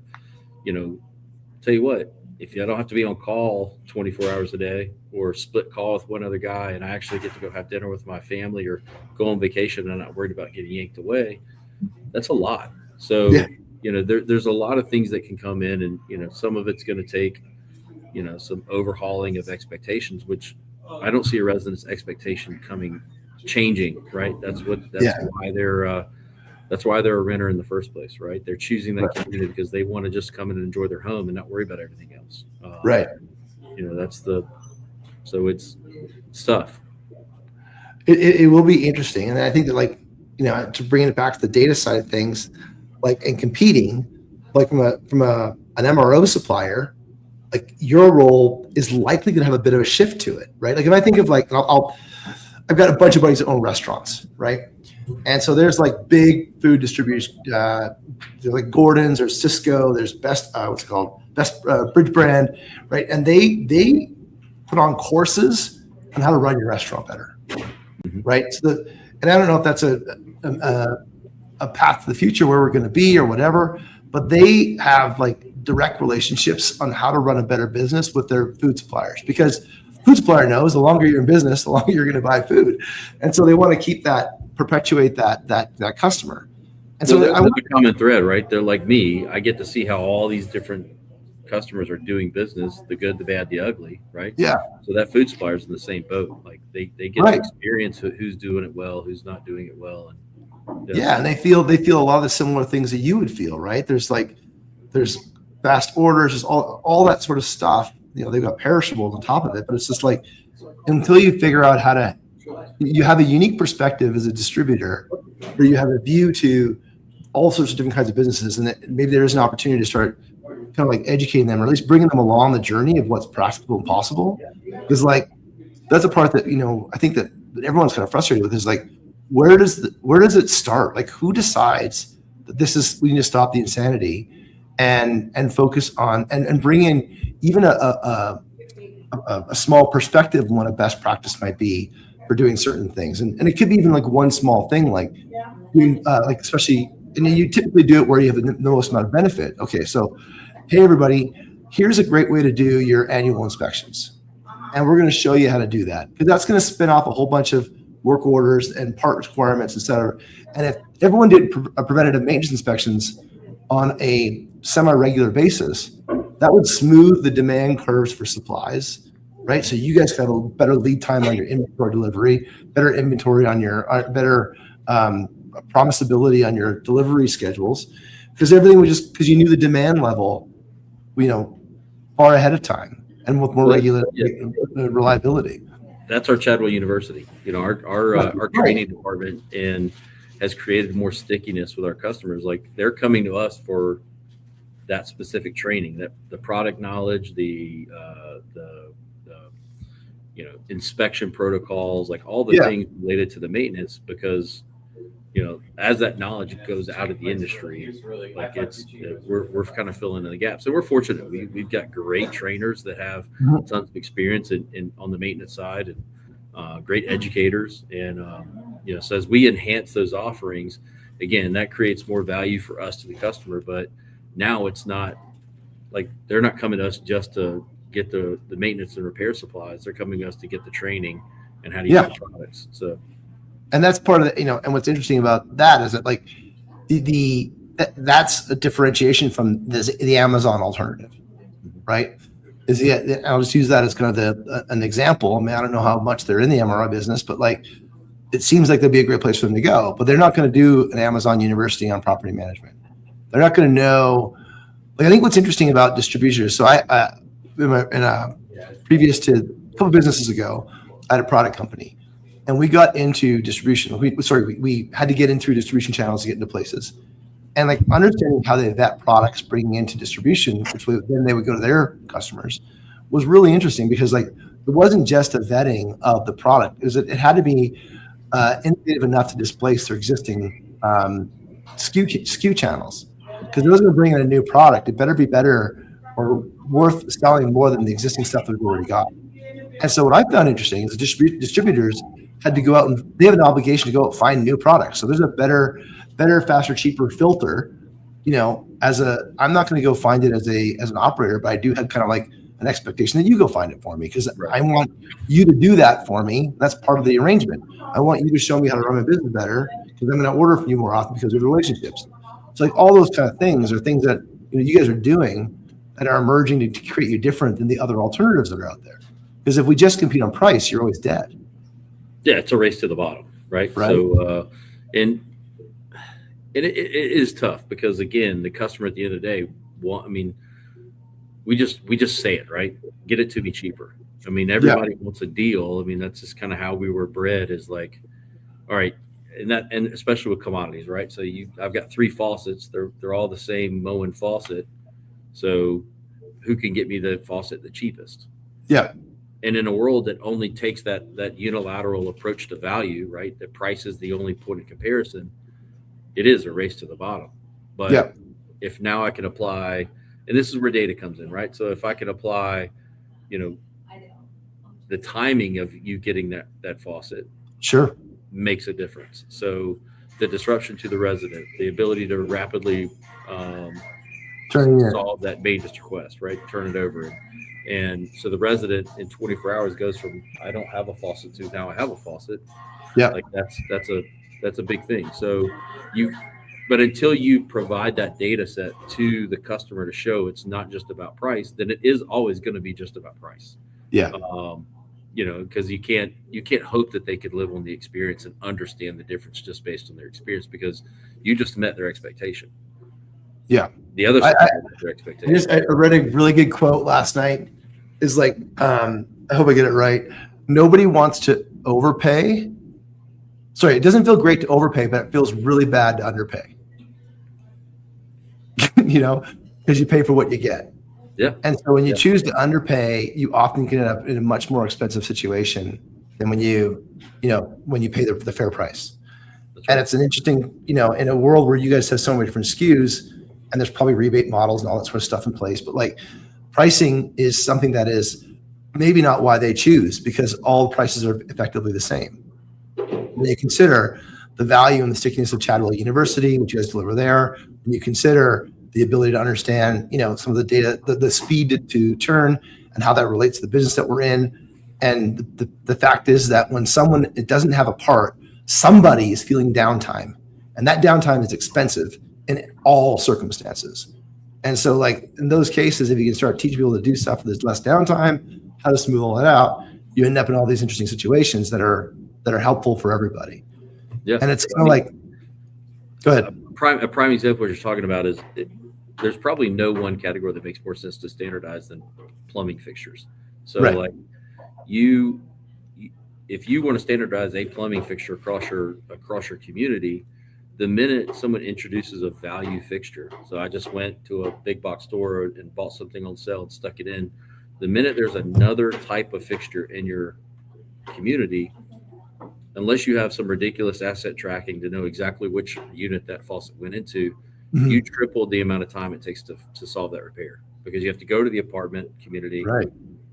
tell you what, if I don't have to be on call 24 hours a day or split call with one other guy, and I actually get to go have dinner with my family or go on vacation and I'm not worried about getting yanked away, that's a lot. Yeah. So, there's a lot of things that can come in, and, some of it's going to take, some overhauling of expectations, which I don't see a resident's expectation changing, right? That's why they're a renter in the first place, right? They're choosing that community because they want to just come in and enjoy their home and not worry about everything else. Right. So it's tough. It will be interesting. And I think that to bring it back to the data side of things, and competing, from an MRO supplier, your role is likely going to have a bit of a shift to it, right? If I think of I've got a bunch of buddies that own restaurants, right? And so there's big food distributors, like Gordon's or Cisco. There's Best Bridge Brand, right? And they put on courses on how to run your restaurant better, right? And I don't know if that's a path to the future where we're going to be or whatever, but they have direct relationships on how to run a better business with their food suppliers, because food supplier knows the longer you're in business, the longer you're going to buy food, and so they want to perpetuate that customer. And so that's a common thread, right? They're like me. I get to see how all these different customers are doing business, the good, the bad, the ugly, right? Yeah. So that food supplier's in the same boat. They get to experience who's doing it well, who's not doing it well. And and they feel a lot of the similar things that you would feel, right? There's fast orders, there's all that sort of stuff. They've got perishables on top of it, but it's just until you figure out you have a unique perspective as a distributor, where you have a view to all sorts of different kinds of businesses, and that maybe there is an opportunity to start kind of educating them, or at least bringing them along the journey of what's practical and possible. Because that's a part that I think that everyone's kind of frustrated with, is where does it start? Who decides that we need to stop the insanity and focus on and bring in even a small perspective on what a best practice might be for doing certain things, and it could be even one small thing, doing especially, and you typically do it where you have the most amount of benefit. Okay, so hey everybody, here's a great way to do your annual inspections, and we're going to show you how to do that, because that's going to spin off a whole bunch of work orders and part requirements, etc. And if everyone did preventative maintenance inspections on a semi-regular basis, that would smooth the demand curves for supplies, right? So you guys can have a better lead time on your inventory delivery, better inventory on your better promisability on your delivery schedules, because everything was just because you knew the demand level, far ahead of time, and with more regular reliability. That's our Chadwell University. Our training department has created more stickiness with our customers. They're coming to us for that specific training, that the product knowledge, the inspection protocols, all the things related to the maintenance, because as that knowledge goes out of the industry, we're kind of filling in the gaps. And we're fortunate. We've got great trainers that have tons of experience on the maintenance side, and great educators. And so as we enhance those offerings, again, that creates more value for us to the customer. But now it's not they're not coming to us just to get the maintenance and repair supplies. They're coming to us to get the training and how to use the products. So. And that's part of it, and what's interesting about that is that that's a differentiation from the Amazon alternative, right? I'll just use that as kind of an example. I mean, I don't know how much they're in the MRI business, but it seems like that'd be a great place for them to go. But they're not going to do an Amazon University on property management. They're not going to know. I think what's interesting about distributors. So previous to a couple of businesses ago, I had a product company. And we got into distribution. We had to get in through distribution channels to get into places, and understanding how they vet products, bringing into distribution, which then they would go to their customers, was really interesting, because it wasn't just a vetting of the product; it had to be innovative enough to displace their existing SKU channels. Because if it was going to bring in a new product, it better be better or worth selling more than the existing stuff that we've already got. And so what I found interesting is the distributors had to go out, and they have an obligation to go out and find new products. So there's a better, faster, cheaper filter I'm not going to go find it as an operator, but I do have kind of like an expectation that you go find it for me because Right. I want you to do that for me. That's part of the arrangement. I want you to show me how to run my business better because I'm going to order from you more often because of relationships. So like all those kind of things are things that you guys are doing that are emerging to create you different than the other alternatives that are out there. Because if we just compete on price, you're always dead. Yeah, it's a race to the bottom, right? Right. So, and it is tough because again, the customer at the end of the day, we just say it, right? Get it to me cheaper. I mean, everybody wants a deal. I mean, that's just kind of how we were bred. Is like, all right, and especially with commodities, right? So I've got 3 faucets. They're all the same Moen faucet. So, who can get me the faucet the cheapest? Yeah. And in a world that only takes that unilateral approach to value, right? That price is the only point of comparison. It is a race to the bottom. But if now I can apply, and this is where data comes in, right? So if I can apply, the timing of you getting that faucet, sure, makes a difference. So the disruption to the resident, the ability to rapidly solve that maintenance request, right? Turn it over. And so the resident in 24 hours goes from I don't have a faucet to now I have a faucet. Yeah. Like that's a big thing. So but until you provide that data set to the customer to show it's not just about price, then it is always going to be just about price. Yeah. Because you can't hope that they could live on the experience and understand the difference just based on their experience because you just met their expectation. Yeah. The other side of their expectation. I read a really good quote last night. Is like, I hope I get it right. Nobody wants to overpay. Sorry, it doesn't feel great to overpay, but it feels really bad to underpay. Because you pay for what you get. Yeah. And so when you choose to underpay, you often can end up in a much more expensive situation than when you pay the fair price. Right. And it's an interesting, in a world where you guys have so many different SKUs and there's probably rebate models and all that sort of stuff in place, but like pricing is something that is maybe not why they choose because all prices are effectively the same. When you consider the value and the stickiness of Chadwell University, which you guys deliver there, when you consider the ability to understand, some of the data, the speed to turn and how that relates to the business that we're in. And the fact is that when it doesn't have a part, somebody is feeling downtime and that downtime is expensive in all circumstances. And so like in those cases, if you can start teaching people to do stuff with less downtime, how to smooth all that out, you end up in all these interesting situations that are helpful for everybody. Yeah. And it's kind of like, go ahead. A prime example what you're talking about is there's probably no one category that makes more sense to standardize than plumbing fixtures. So like if you want to standardize a plumbing fixture across your community, the minute someone introduces a value fixture, so I just went to a big box store and bought something on sale and stuck it in. The minute there's another type of fixture in your community, unless you have some ridiculous asset tracking to know exactly which unit that faucet went into, you tripled the amount of time it takes to solve that repair because you have to go to the apartment community, right,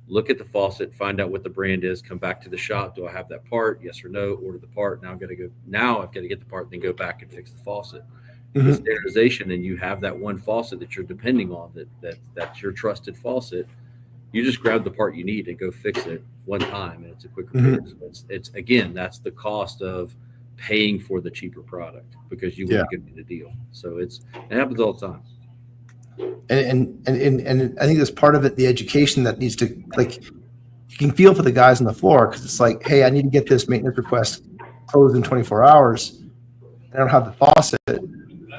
look at the faucet, find out what the brand is, come back to the shop. Do I have that part? Yes or no? Order the part. Now I've got to get the part, then go back and fix the faucet. The standardization, and you have that one faucet that you're depending on, that's your trusted faucet. You just grab the part you need and go fix it one time, and it's a quick repair. So it's again, that's the cost of paying for the cheaper product because you want to get the deal. So it happens all the time. And I think that's part of it, the education that needs to, like, you can feel for the guys on the floor because it's like, hey, I need to get this maintenance request closed in 24 hours. I don't have the faucet.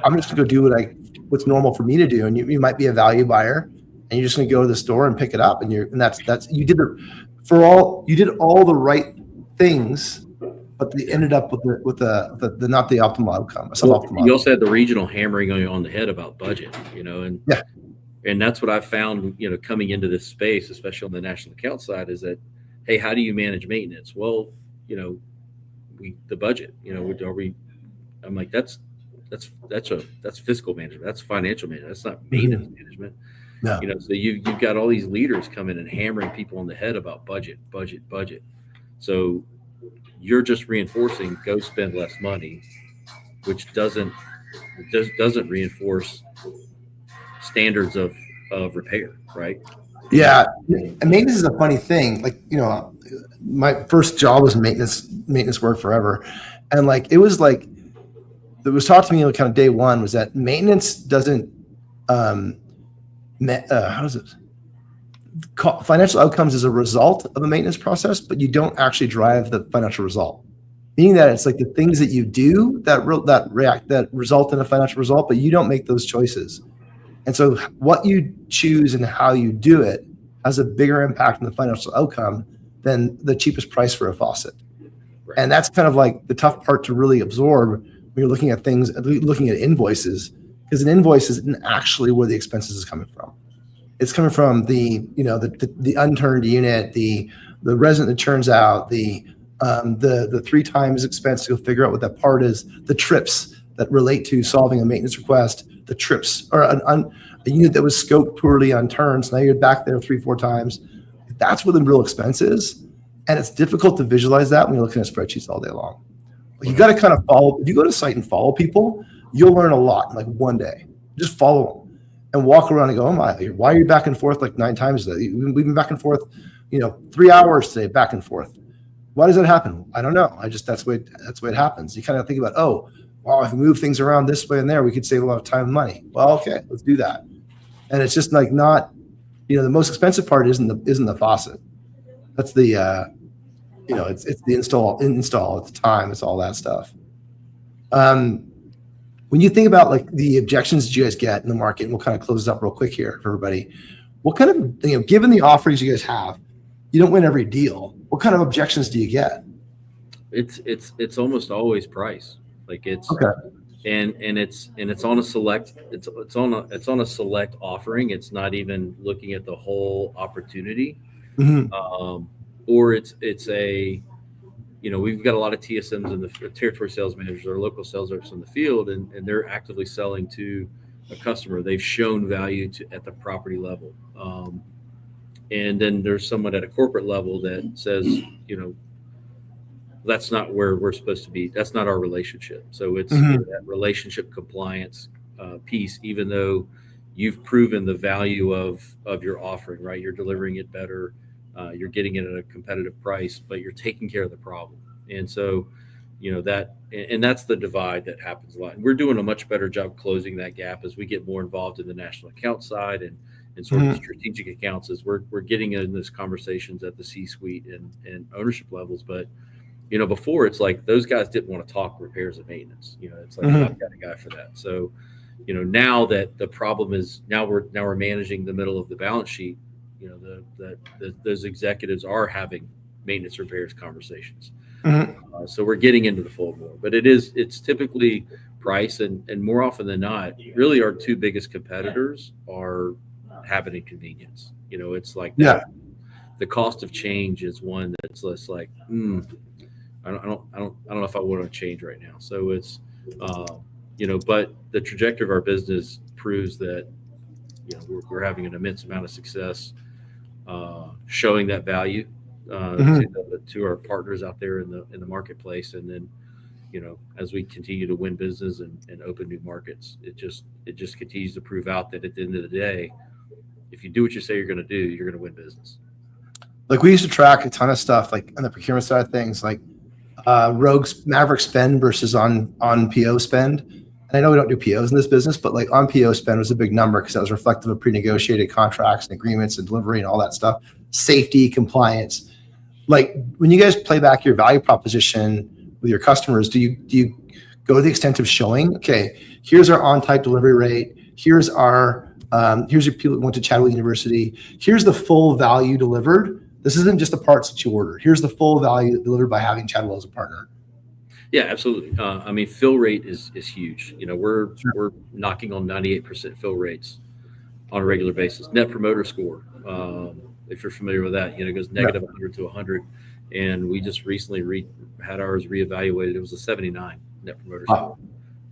I'm just going to go do what's normal for me to do. And you might be a value buyer and you're just going to go to the store and pick it up. And you did all the right things, but they ended up with the not the optimal outcome. You also had the regional hammering on the head about budget, and that's what I've found, coming into this space, especially on the national account side, is that, hey, how do you manage maintenance? Well, the budget, I'm like, that's fiscal management. That's financial management. That's not maintenance management. No. So you've got all these leaders coming and hammering people on the head about budget. So you're just reinforcing go spend less money, which doesn't doesn't reinforce standards of repair, right? Yeah, and maintenance is a funny thing. Like, my first job was maintenance work forever, and like it was taught to me like kind of day one was that maintenance doesn't how does it financial outcomes as a result of a maintenance process, but you don't actually drive the financial result. Meaning that it's like the things that you do that result in a financial result, but you don't make those choices. And so what you choose and how you do it has a bigger impact on the financial outcome than the cheapest price for a faucet. Right. And that's kind of like the tough part to really absorb when you're looking at things, looking at invoices, because an invoice isn't actually where the expenses is coming from. It's coming from the unturned unit, the resin that turns out, the 3 times expense to go figure out what that part is, the trips that relate to solving a maintenance request, the trips or a unit that was scoped poorly on turns. Now you're back there 3-4 times. That's where the real expense is. And it's difficult to visualize that when you're looking at spreadsheets all day long. You got to kind of follow. If you go to site and follow people, you'll learn a lot in like one day. Just follow them and walk around and go, oh my, why are you back and forth like 9 times today? We've been back and forth, 3 hours today, back and forth. Why does that happen? I don't know. That's the way it happens. You kind of think about, oh, wow, if we move things around this way and there, we could save a lot of time and money. Well, okay, let's do that. And it's just like not, the most expensive part isn't the faucet. That's the it's the install, it's time, it's all that stuff. When you think about like the objections that you guys get in the market, and we'll kind of close this up real quick here for everybody. What kind of, given the offerings you guys have, you don't win every deal. What kind of objections do you get? It's almost always price. Like it's okay. And it's on a select, it's on a select offering. It's not even looking at the whole opportunity. Mm-hmm. Or it's a, we've got a lot of TSMs and the territory sales managers or local sales reps in the field, and they're actively selling to a customer. They've shown value at the property level. And then there's someone at a corporate level that says, that's not where we're supposed to be. That's not our relationship. So it's that relationship compliance piece, even though you've proven the value of your offering, right? You're delivering it better. You're getting it at a competitive price, but you're taking care of the problem. And so, that's the divide that happens a lot. And we're doing a much better job closing that gap as we get more involved in the national account side and sort of strategic accounts as we're getting in these conversations at the C-suite and ownership levels. But, before it's like those guys didn't want to talk repairs and maintenance. It's like I've got a guy for that. So, now that the problem is now we're managing the middle of the balance sheet. Those executives are having maintenance repairs conversations. So we're getting into the fold more, but it's typically price and more often than not, really our 2 biggest competitors are habit and convenience. It's like the cost of change is one that's less like, I don't know if I want to change right now. So it's, but the trajectory of our business proves that, we're having an immense amount of success showing that value to our partners out there in the marketplace. And then, as we continue to win business and open new markets, it just continues to prove out that at the end of the day, if you do what you say you're going to do, you're going to win business. Like we used to track a ton of stuff, like on the procurement side of things, like Maverick spend versus on PO spend. And I know we don't do POs in this business, but like on PO spend was a big number because that was reflective of pre-negotiated contracts and agreements and delivery and all that stuff. Safety, compliance. Like when you guys play back your value proposition with your customers, do you go to the extent of showing, okay, here's our on-type delivery rate, here's your people that went to Chadwell University, here's the full value delivered. This isn't just the parts that you ordered. Here's the full value delivered by having Chadwell as a partner. Yeah, absolutely. Fill rate is huge. We're knocking on 98% fill rates on a regular basis. Net promoter score, if you're familiar with that, it goes negative 100 to 100. And we just recently had ours reevaluated. It was a 79 net promoter score.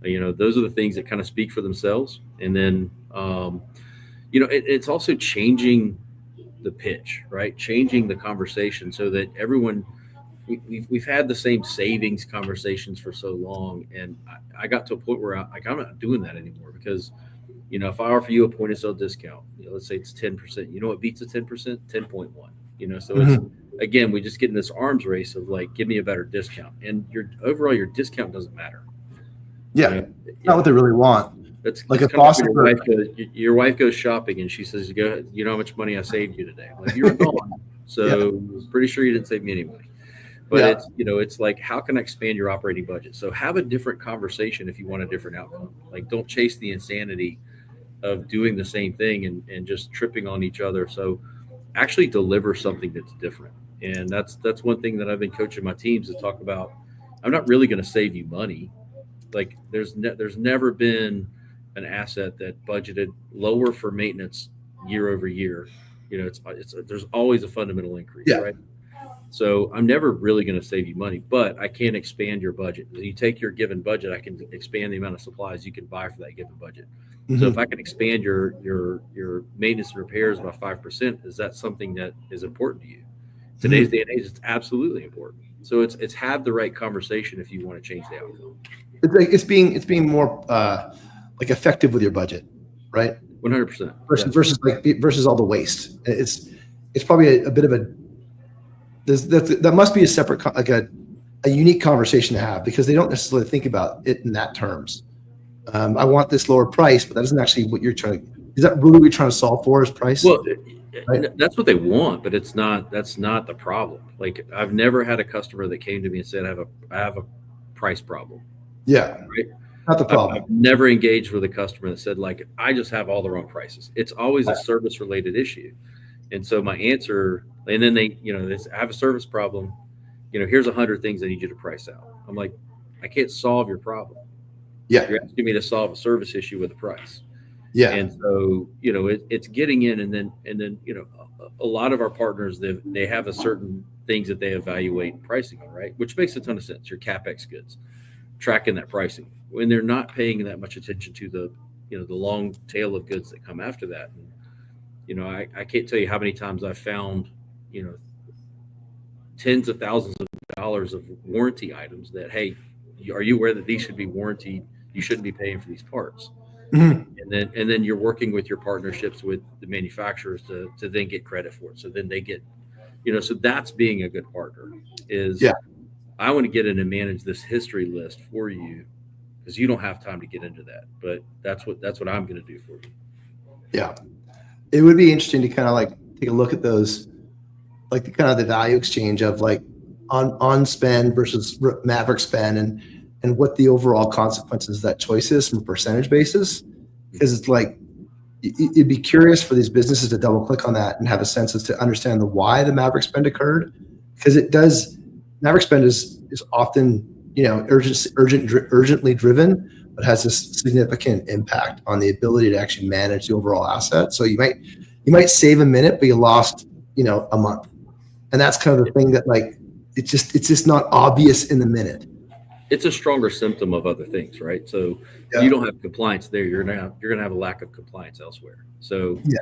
Those are the things that kind of speak for themselves. And then, it's also changing the pitch, right? Changing the conversation so that everyone we've had the same savings conversations for so long, and I got to a point where I'm not doing that anymore because if I offer you a point of sale discount, let's say it's 10%, you know what beats a 10%? 10.1. So it's Mhm. again, we just get in this arms race of like, give me a better discount, and your discount doesn't matter. Yeah, not what they really want. It's Like it's a kind of like faucet. when your wife goes shopping and she says, "Go, you know how much money I saved you today?" Like, you were gone, Yeah, so pretty sure you didn't save me any money. But yeah, it's like, how can I expand your operating budget? So have a different conversation if you want a different outcome. Like, don't chase the insanity of doing the same thing and just tripping on each other. So actually deliver something that's different. And that's one thing that I've been coaching my teams to talk about. I'm not really going to save you money. Like, there's never been an asset that budgeted lower for maintenance year over year. It's there's always a fundamental increase, yeah. right? So I'm never really going to save you money, but I can expand your budget. You take your given budget, I can expand the amount of supplies you can buy for that given budget. So if Mhm. I can expand your maintenance and repairs by 5%, is that something that is important to you? Today's Mhm. day and age, it's absolutely important. So it's have the right conversation if you want to change the outcome. It's like it's being more like effective with your budget, right? 100%. Versus Yes. versus all the waste. It's probably a bit of a that must be a separate like a unique conversation to have because they don't necessarily think about it in that terms. I want this lower price, but that isn't actually what you're trying to. Is that really what you're trying to solve for? Is price, Well, right? that's what they want, but it's not. That's not the problem. Like, I've never had a customer that came to me and said, "I have a price problem." Yeah, Right? not the I've problem. never engaged with a customer that said, like, I just have all the wrong prices. It's always a Right. service related issue. And so my answer, and then I have a service problem. Here's 100 things I need you to price out. I'm like, I can't solve your problem. Yeah, You're asking me to solve a service issue with a price. yeah, And so, it's getting in, and then a lot of our partners, they have a certain things that they evaluate pricing on, right? Which makes a ton of sense. Your CapEx goods, tracking that pricing when they're not paying that much attention to the long tail of goods that come after that. And I can't tell you how many times I've found you know tens of thousands of dollars of warranty items that, hey, are you aware that these should be warranted? You shouldn't be paying for these parts. Mhm. And then you're working with your partnerships with the manufacturers to then get credit for it. So then they get, so that's being a good partner. Is Yeah, I want to get in and manage this history list for you because you don't have time to get into that. But that's what I'm going to do for you. yeah. It would be interesting to kind of like take a look at those, like the kind of the value exchange of like on spend versus maverick spend, and what the overall consequences of that choice is from a percentage basis. Because it's like it'd be curious for these businesses to double click on that and have a sense as to understand the why the maverick spend occurred, because it does. Maverick spend is often urgently driven, but has a significant impact on the ability to actually manage the overall asset. So you might save a minute, but you lost a month, and that's kind of the thing that like it's just not obvious in the minute. It's a stronger symptom of other things, right? So you Yeah, don't have compliance there. You're gonna have a lack of compliance elsewhere. So yeah,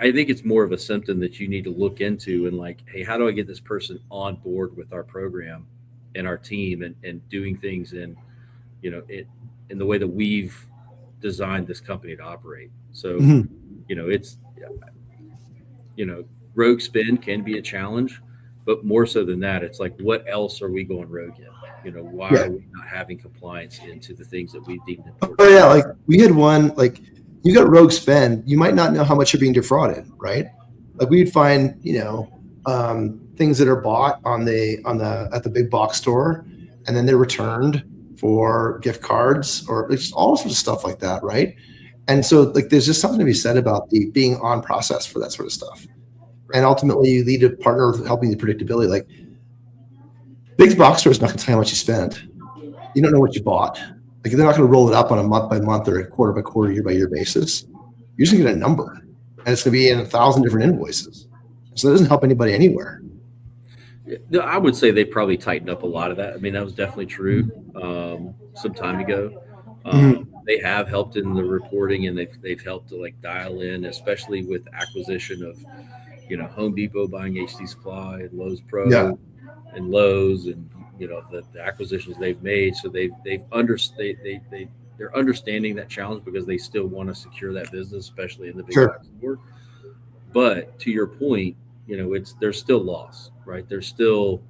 I think it's more of a symptom that you need to look into and, like, hey, how do I get this person on board with our program and our team and doing things in the way that we've designed this company to operate. So, mhm, it's rogue spend can be a challenge, but more so than that, it's like, what else are we going rogue in? Why yeah. are we not having compliance into the things that we deem Oh important? yeah, like we had one like you got rogue spend, you might not know how much you're being defrauded, right? Like we'd find things that are bought on the at the big box store, and then they're returned for gift cards or it's all sorts of stuff like that, right? And so like there's just something to be said about the being on process for that sort of stuff. And Right. ultimately you need a partner with helping the predictability. Like big box store is not going to tell you how much you spent. You don't know what you bought. Like they're not going to roll it up on a month by month or a quarter by quarter, year by year basis. You're just going to get a number, and it's going to be in 1,000 different invoices. So that doesn't help anybody anywhere. No, I would say they probably tightened up a lot of that. I mean, that was definitely true some time ago. Mhm. They have helped in the reporting, and they've helped to, like, dial in, especially with acquisition of Home Depot buying HD Supply and Lowe's Yeah, Pro, and Lowe's and the acquisitions they've made. So they're understanding that challenge because they still want to secure that business, especially in the big box store. But to your point, there's still loss, right? There's still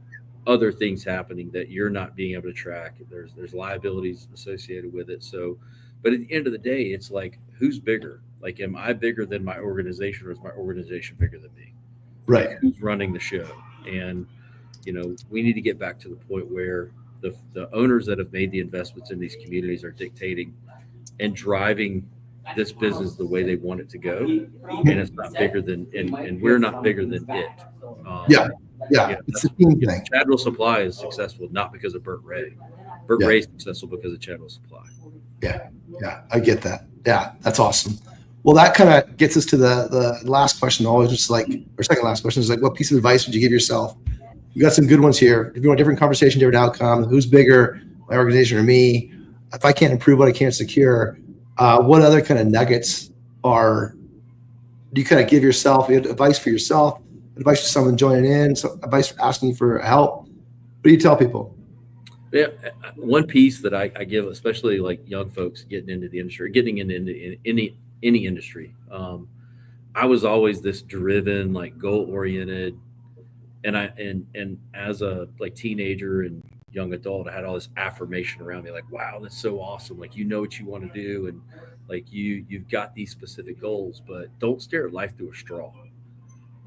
other things happening that you're not being able to track. There's liabilities associated with it. So, but at the end of the day, it's like, who's bigger? Like, am I bigger than my organization, or is my organization bigger than me? Right. Like, who's running the show? And we need to get back to the point where the owners that have made the investments in these communities are dictating and driving this business the way they want it to go, and it's not bigger than, and we're not bigger than it. It's the team thing. Chadwell Supply is successful not because of Bert Wray. Bert Wray is successful because of Chadwell Supply. Yeah, I get that. Yeah, that's awesome. Well, that kind of gets us to the last question, always, just like, or second last question is like, what piece of advice would you give yourself? You got some good ones here. If you want a different conversation, different outcome, who's bigger, my organization or me? If I can't improve what I can't secure, what other kind of nuggets do you kind of give yourself? You have advice for yourself, advice for someone joining in, advice for asking for help? What do you tell people? Yeah, one piece that I give, especially like young folks getting into the industry, getting into any industry. I was always this driven, like goal oriented, and as a like teenager and young adult, I had all this affirmation around me, like, wow, that's so awesome. Like, what you want to do, and like you've got these specific goals, but don't stare at life through a straw.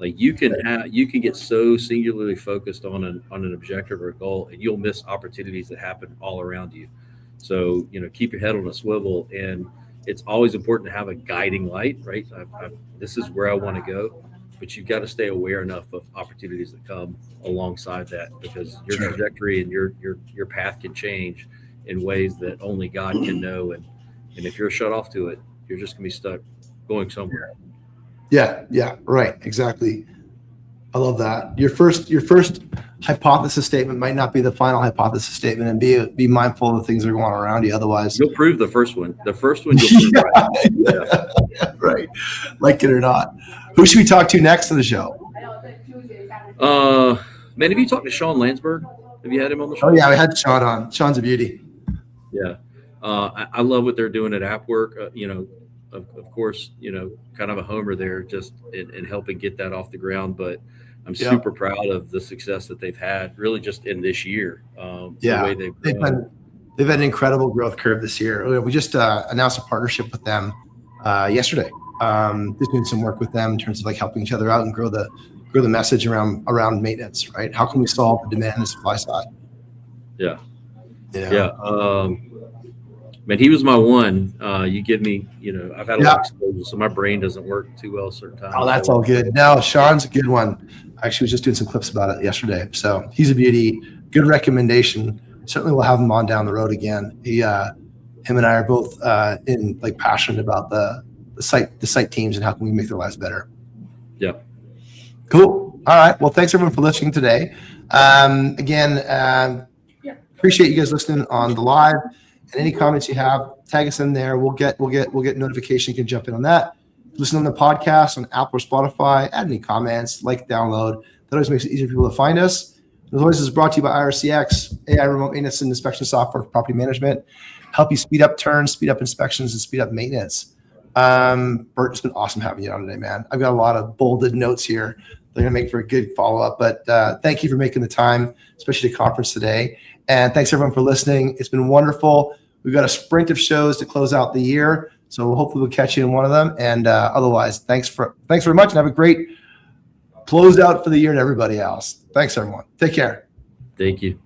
Like, you can get so singularly focused on an objective or a goal, and you'll miss opportunities that happen all around you. So, keep your head on a swivel, and it's always important to have a guiding light, right? This is where I want to go, but you've got to stay aware enough of opportunities that come alongside that, because your trajectory and your path can change in ways that only God can know. And if you're shut off to it, you're just gonna be stuck going somewhere. Yeah, right, exactly. I love that. Your first hypothesis statement might not be the final hypothesis statement, and be mindful of the things that are going on around you. Otherwise, you'll prove the first one. The first one, you'll prove right. Right, like it or not. Who should we talk to next on the show? Man, have you talked to Sean Landsberg? Have you had him on the show? Oh yeah, we had Sean on. Sean's a beauty. Yeah, I love what they're doing at AppWork. Of course, kind of a homer there, just in helping get that off the ground. But I'm super proud of the success that they've had, really just in this year. The way they've had an incredible growth curve this year. We just announced a partnership with them yesterday. Just doing some work with them in terms of like helping each other out and grow the message around maintenance. Right? How can we solve the demand and supply side? Yeah. Man, he was my one. You give me, I've had a lot of exposure, so my brain doesn't work too well certain times. Oh, that's all good. No, Sean's a good one. I actually was just doing some clips about it yesterday. So he's a beauty. Good recommendation. Certainly we'll have him on down the road again. Him and I are both passionate about the site teams and how can we make their lives better. Yeah. Cool. All right. Well, thanks everyone for listening today. Again, appreciate you guys listening on the live. And any comments you have, tag us in there. We'll get notification. You can jump in on that. Listen on the podcast on Apple or Spotify. Add any comments, download. That always makes it easier for people to find us. As always, this is brought to you by IRCX, AI remote maintenance and inspection software for property management. Help you speed up turns, speed up inspections, and speed up maintenance. Bert, it's been awesome having you on today, man. I've got a lot of bolded notes here. They're going to make for a good follow-up. But thank you for making the time, especially the conference today. And thanks everyone for listening. It's been wonderful. We've got a sprint of shows to close out the year. So hopefully we'll catch you in one of them. And otherwise, thanks very much and have a great close out for the year to everybody else. Thanks everyone. Take care. Thank you.